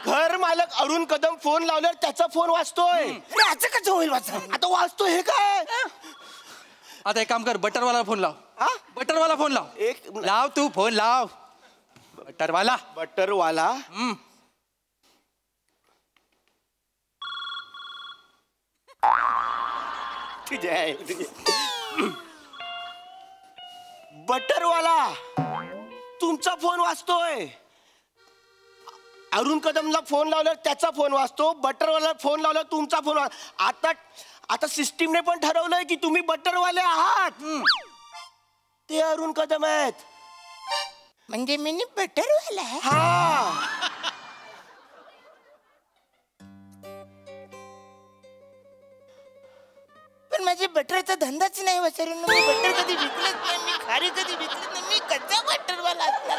घर मालक अरुण कदम फोन लावल्यावर त्याचा फोन वाजतोय. असं कसं होईल? आता वाजतोय हे काय? आता एक काम कर, बटरवाला फोन लाव. बटरवाला फोन लाव. लाव तू फोन लाव. बटरवाला. बटरवाला, तुमचा फोन वाजतोय. अरुण कदमला फोन लावल्यावर त्याचा फोन वाजतो. बटरवाला फोन लावल्यावर तुमचा फोन आता सिस्टीमने पण ठरवलंय की तुम्ही बटरवाले आहात. ते अरुण कदम आहेत. म्हणजे मी बटरवाला आहे. हा पण माझे बटरचा धंदाच नाही वसाऱ्या. मी बटर कधी विकलंच नाही. मी खारी कधी विकलंच नाही. मी कच्चा बटरवाला असणार.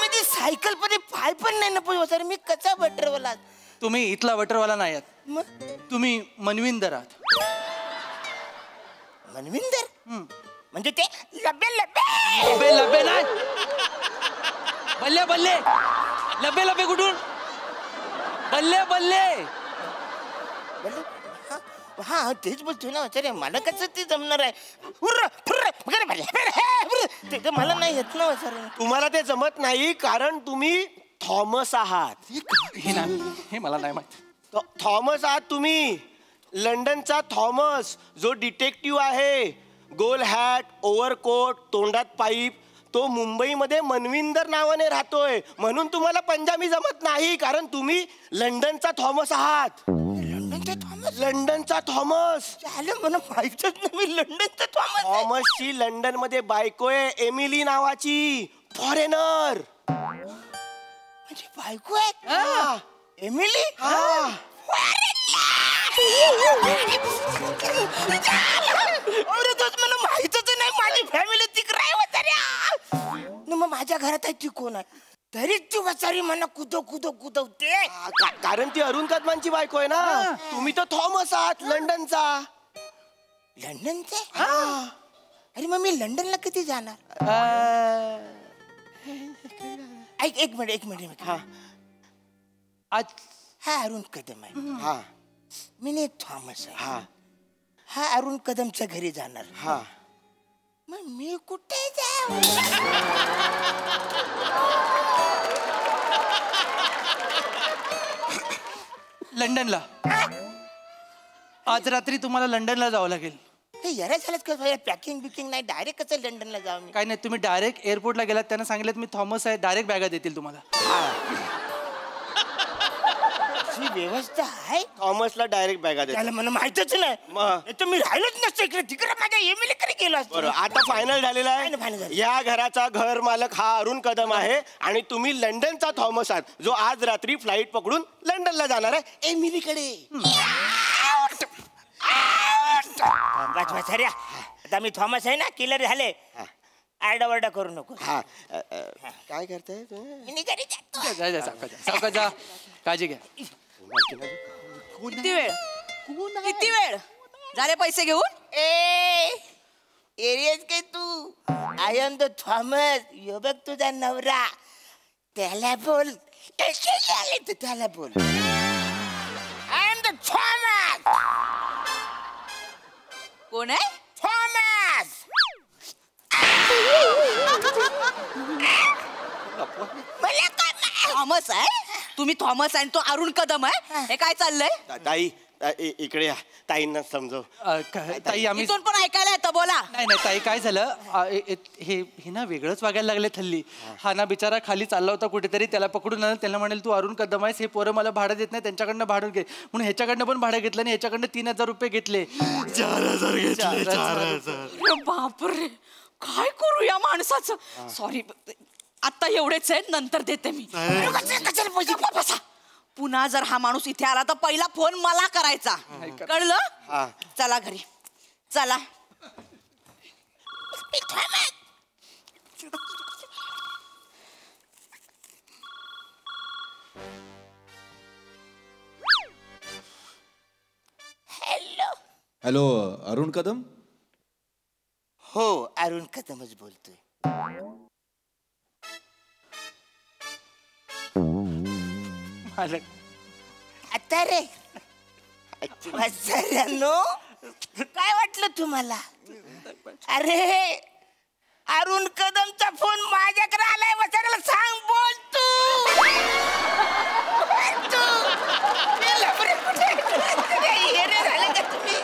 मध्ये सायकल मध्ये पाय पण नाही ना वसाऱ्या. मी कच्चा बटरवाला. तुम्ही इथला बटरवाला नाही आहात. तुम्ही मनविंदर आहात. मनविंदर म्हणजे ते लब्बे नाही. बल्ले कुठून? बल्ले. हा तेच बोलतोय ना वसाऱ्या. मला कसं ते जमणार आहे? ते मला नाही येत ना वसाऱ्या. तुम्हाला ते जमत नाही कारण तुम्ही थॉमस आहात. हे मला नाही माहित. थॉमस आहात तुम्ही. लंडनचा थॉमस जो डिटेक्टिव्ह आहे, गोल हॅट, ओव्हरकोट, तोंडात पाईप, तो मुंबईमध्ये मनविंदर नावाने राहतोय. म्हणून तुम्हाला पंजाबी जमत नाही कारण तुम्ही लंडनचा थॉमस आहात. लंडनचा थॉमस. मला माहितच नाही. मी लंडनचा थॉमस. थॉमसची लंडन मध्ये बायको आहे एमिली नावाची, फॉरेनर. म्हणजे बायको आहे एमिली. मला माहितच नाही. माझी फॅमिली तिकडे आहे वसाऱ्या. मग माझ्या घरात आहे ती कोण आहे? तरी ती वसारी मला कुदवते. कारण ती अरुण कदमांची बायको आहे ना. तुम्ही तर थॉमस आहात लंडनचा. अरे मग मी लंडनला किती जाणार? एक मिनिट. हा अरुण कदम आहे. मी थॉमस आहे. हा अरुण कदमच्या घरी जाणार. मग मी कुठे जाऊ? लंडनला. आज रात्री तुम्हाला लंडनला जावं लागेल. यार झालं का? पॅकिंग बिकिंग नाही. डायरेक्ट कसं लंडनला जाऊ मी? काही नाही. तुम्ही डायरेक्ट एअरपोर्टला गेलात. त्यांना सांगितलं मी थॉमस आहे. डायरेक्ट बॅगा देतील तुम्हाला. व्यवस्था आहे. थॉमसला डायरेक्ट बॅगा त्याला मला माहितच नाही. तर मी राहिलोच नसतो इकडे. तिकडे माझ्या एमिली कडे गेलो असतो. बरं, आता फायनल झालेला आहे. या घराचा घर मालक हा अरुण कदम आहे आणि तुम्ही लंडनचा थॉमस आहात जो आज रात्री फ्लाईट पकडून लंडनला जाणार आहे एमिली कडे. आता मी थॉमस आहे ना. किलर झाले. आरडाओरडा करू नको. काय करताय तुम्ही? सावकाश जा. काळजी घ्या. किती वेळ किती वेळ झाले पैसे घेऊन? एरियस काय तू? I am the Thomas. यो बघ तुझा नवरा, त्याला बोल. आले तर त्याला बोल. I am the Thomas. कोण आहे? थॉमस. मला काय थॉमस आहे? तुम्ही थॉमस आहे आणि तो अरुण कदम आहे? हे काय चाललंय? ताई इकडे या, ताईंना समजव. ताई आम्ही इथून पण ऐकायला येतं, बोला. नाही नाही ताई, काय झालं, हे ना वेगळंच वागायला लागले हल्ली. हा ना बिचारा खाली चालला होता कुठेतरी, त्याला पकडून आणलं. त्याला म्हणेल तू अरुण कदम आहेस, हे पोरं मला भाडं देत नाही, त्यांच्याकडनं भाडं घे म्हणून ह्याच्याकडनं पण भाडं घेतलं आणि ह्याच्याकडनं 3,000 रुपये घेतले. 4,000 घेतले. 4,000. बापरे, काय करू या माणसाचं? सॉरी, आता एवढेच आहेत, नंतर देते मी. बसा. पुन्हा जर हा माणूस इथे आला तर पहिला फोन मला करायचा, कळलं? चला घरी चला. हॅलो, अरुण कदम? हो, अरुण कदमच बोलतोय. आता रे काय वाटलं तुम्हाला? अरे अरुण कदमचा फोन माझ्याकडे आलाय, वसाऱ्याला सांग. बोल तू. झालं का तुम्ही?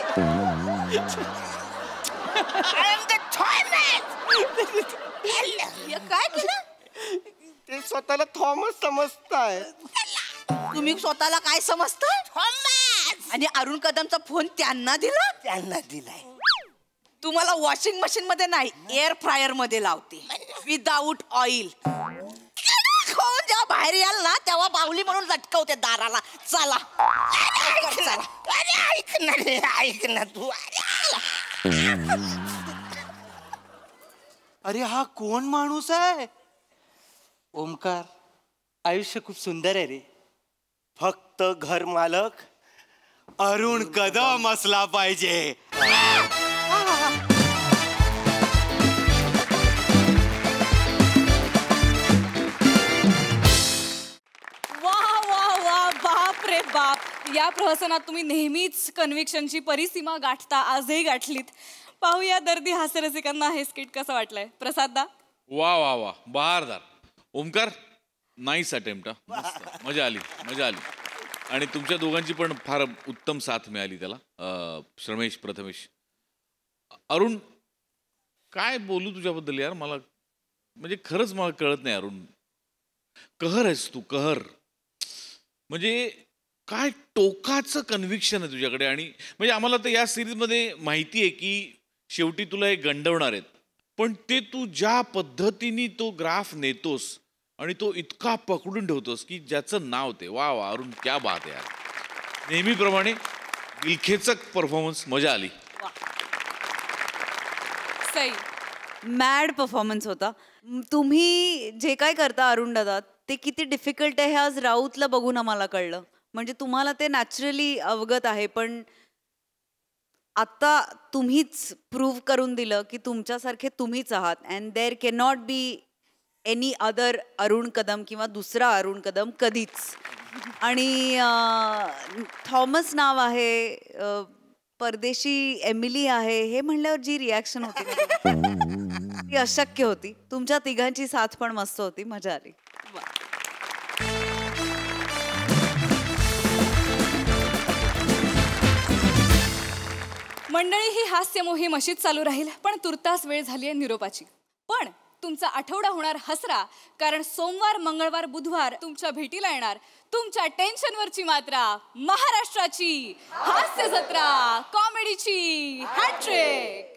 काय केलं? ते स्वतःला थॉमस समजताय. तुम्ही स्वतःला काय समजता? आणि अरुण कदमचा फोन त्यांना दिला? त्यांना दिलाय. तुम्हाला वॉशिंग मशीन मध्ये नाही, एअर फ्रायर मध्ये लावते, विदाऊट ऑइल. जेव्हा बाहेर याल ना तेव्हा बाहुली म्हणून लटकवते दाराला. चला चला. अरे ऐक ना रे, ऐक ना तू. अरे हा कोण माणूस आहे? ओमकार, आयुष्य खूप सुंदर आहे रे. फक्त घर मालक अरुण कदम असला पाहिजे. वा वा वा, बाप रे बाप. या प्रहसनात तुम्ही नेहमीच कन्व्हिक्शनची परिसीमा गाठता, आजही गाठलीत. पाहूया दर्दी हास्यरसिकांना हे स्किट कसं वाटलंय. प्रसाददा? वा वा वा, बहारदार. Omkar, nice attempt. मजा आली, मजा आली. आणि तुमच्या दोघांची पण फार उत्तम साथ मिळाली त्याला, श्रमेश, प्रथमेश. अरुण, काय बोलू तुझ्याबद्दल यार. मला म्हणजे खरंच मला कळत नाही अरुण. कहर आहेस तू, कहर. म्हणजे काय टोकाचं कन्व्हिक्शन आहे तुझ्याकडे. आणि म्हणजे आम्हाला तर या सिरीजमध्ये माहिती आहे की शेवटी तुला हे गंडवणार आहेत, पण ते तू ज्या पद्धतीने तो ग्राफ नेतोस आणि तो इतका पकडून ठेवतोस की ज्याचं नाव ते. वा वा अरुण, क्या बात आहे यार. नेहमीप्रमाणे दिलखेचक परफॉर्मन्स, मजा आली. सई, मॅड परफॉर्मन्स होता. तुम्ही जे काय करता अरुण दादा, ते किती डिफिकल्ट आहे हे आज राऊतला बघून आम्हाला कळलं. म्हणजे तुम्हाला ते नॅचरली अवगत आहे, पण आता तुम्हीच प्रूव्ह करून दिलं की तुमच्यासारखे तुम्हीच आहात. And there can not be any other Arun Kadam किंवा दुसरा अरुण कदम कधीच. आणि थॉमस नाव आहे, परदेशी एमिली आहे, हे म्हणल्यावर जी रिॲक्शन होती ती अशक्य होती. तुमच्या तिघांची साथ पण मस्त होती, मजा आली. मंडळी, ही हास्य मोहीम अशीच चालू राहील, पण तुर्तास वेळ झाली आहे निरोपाची. पण तुमचा आठवडा होणार हसरा, कारण सोमवार, मंगळवार, बुधवार तुमच्या भेटीला येणार तुमच्या टेन्शनवरची मात्रा, महाराष्ट्राची हास्य जत्रा, कॉमेडीची हॅट्रिक.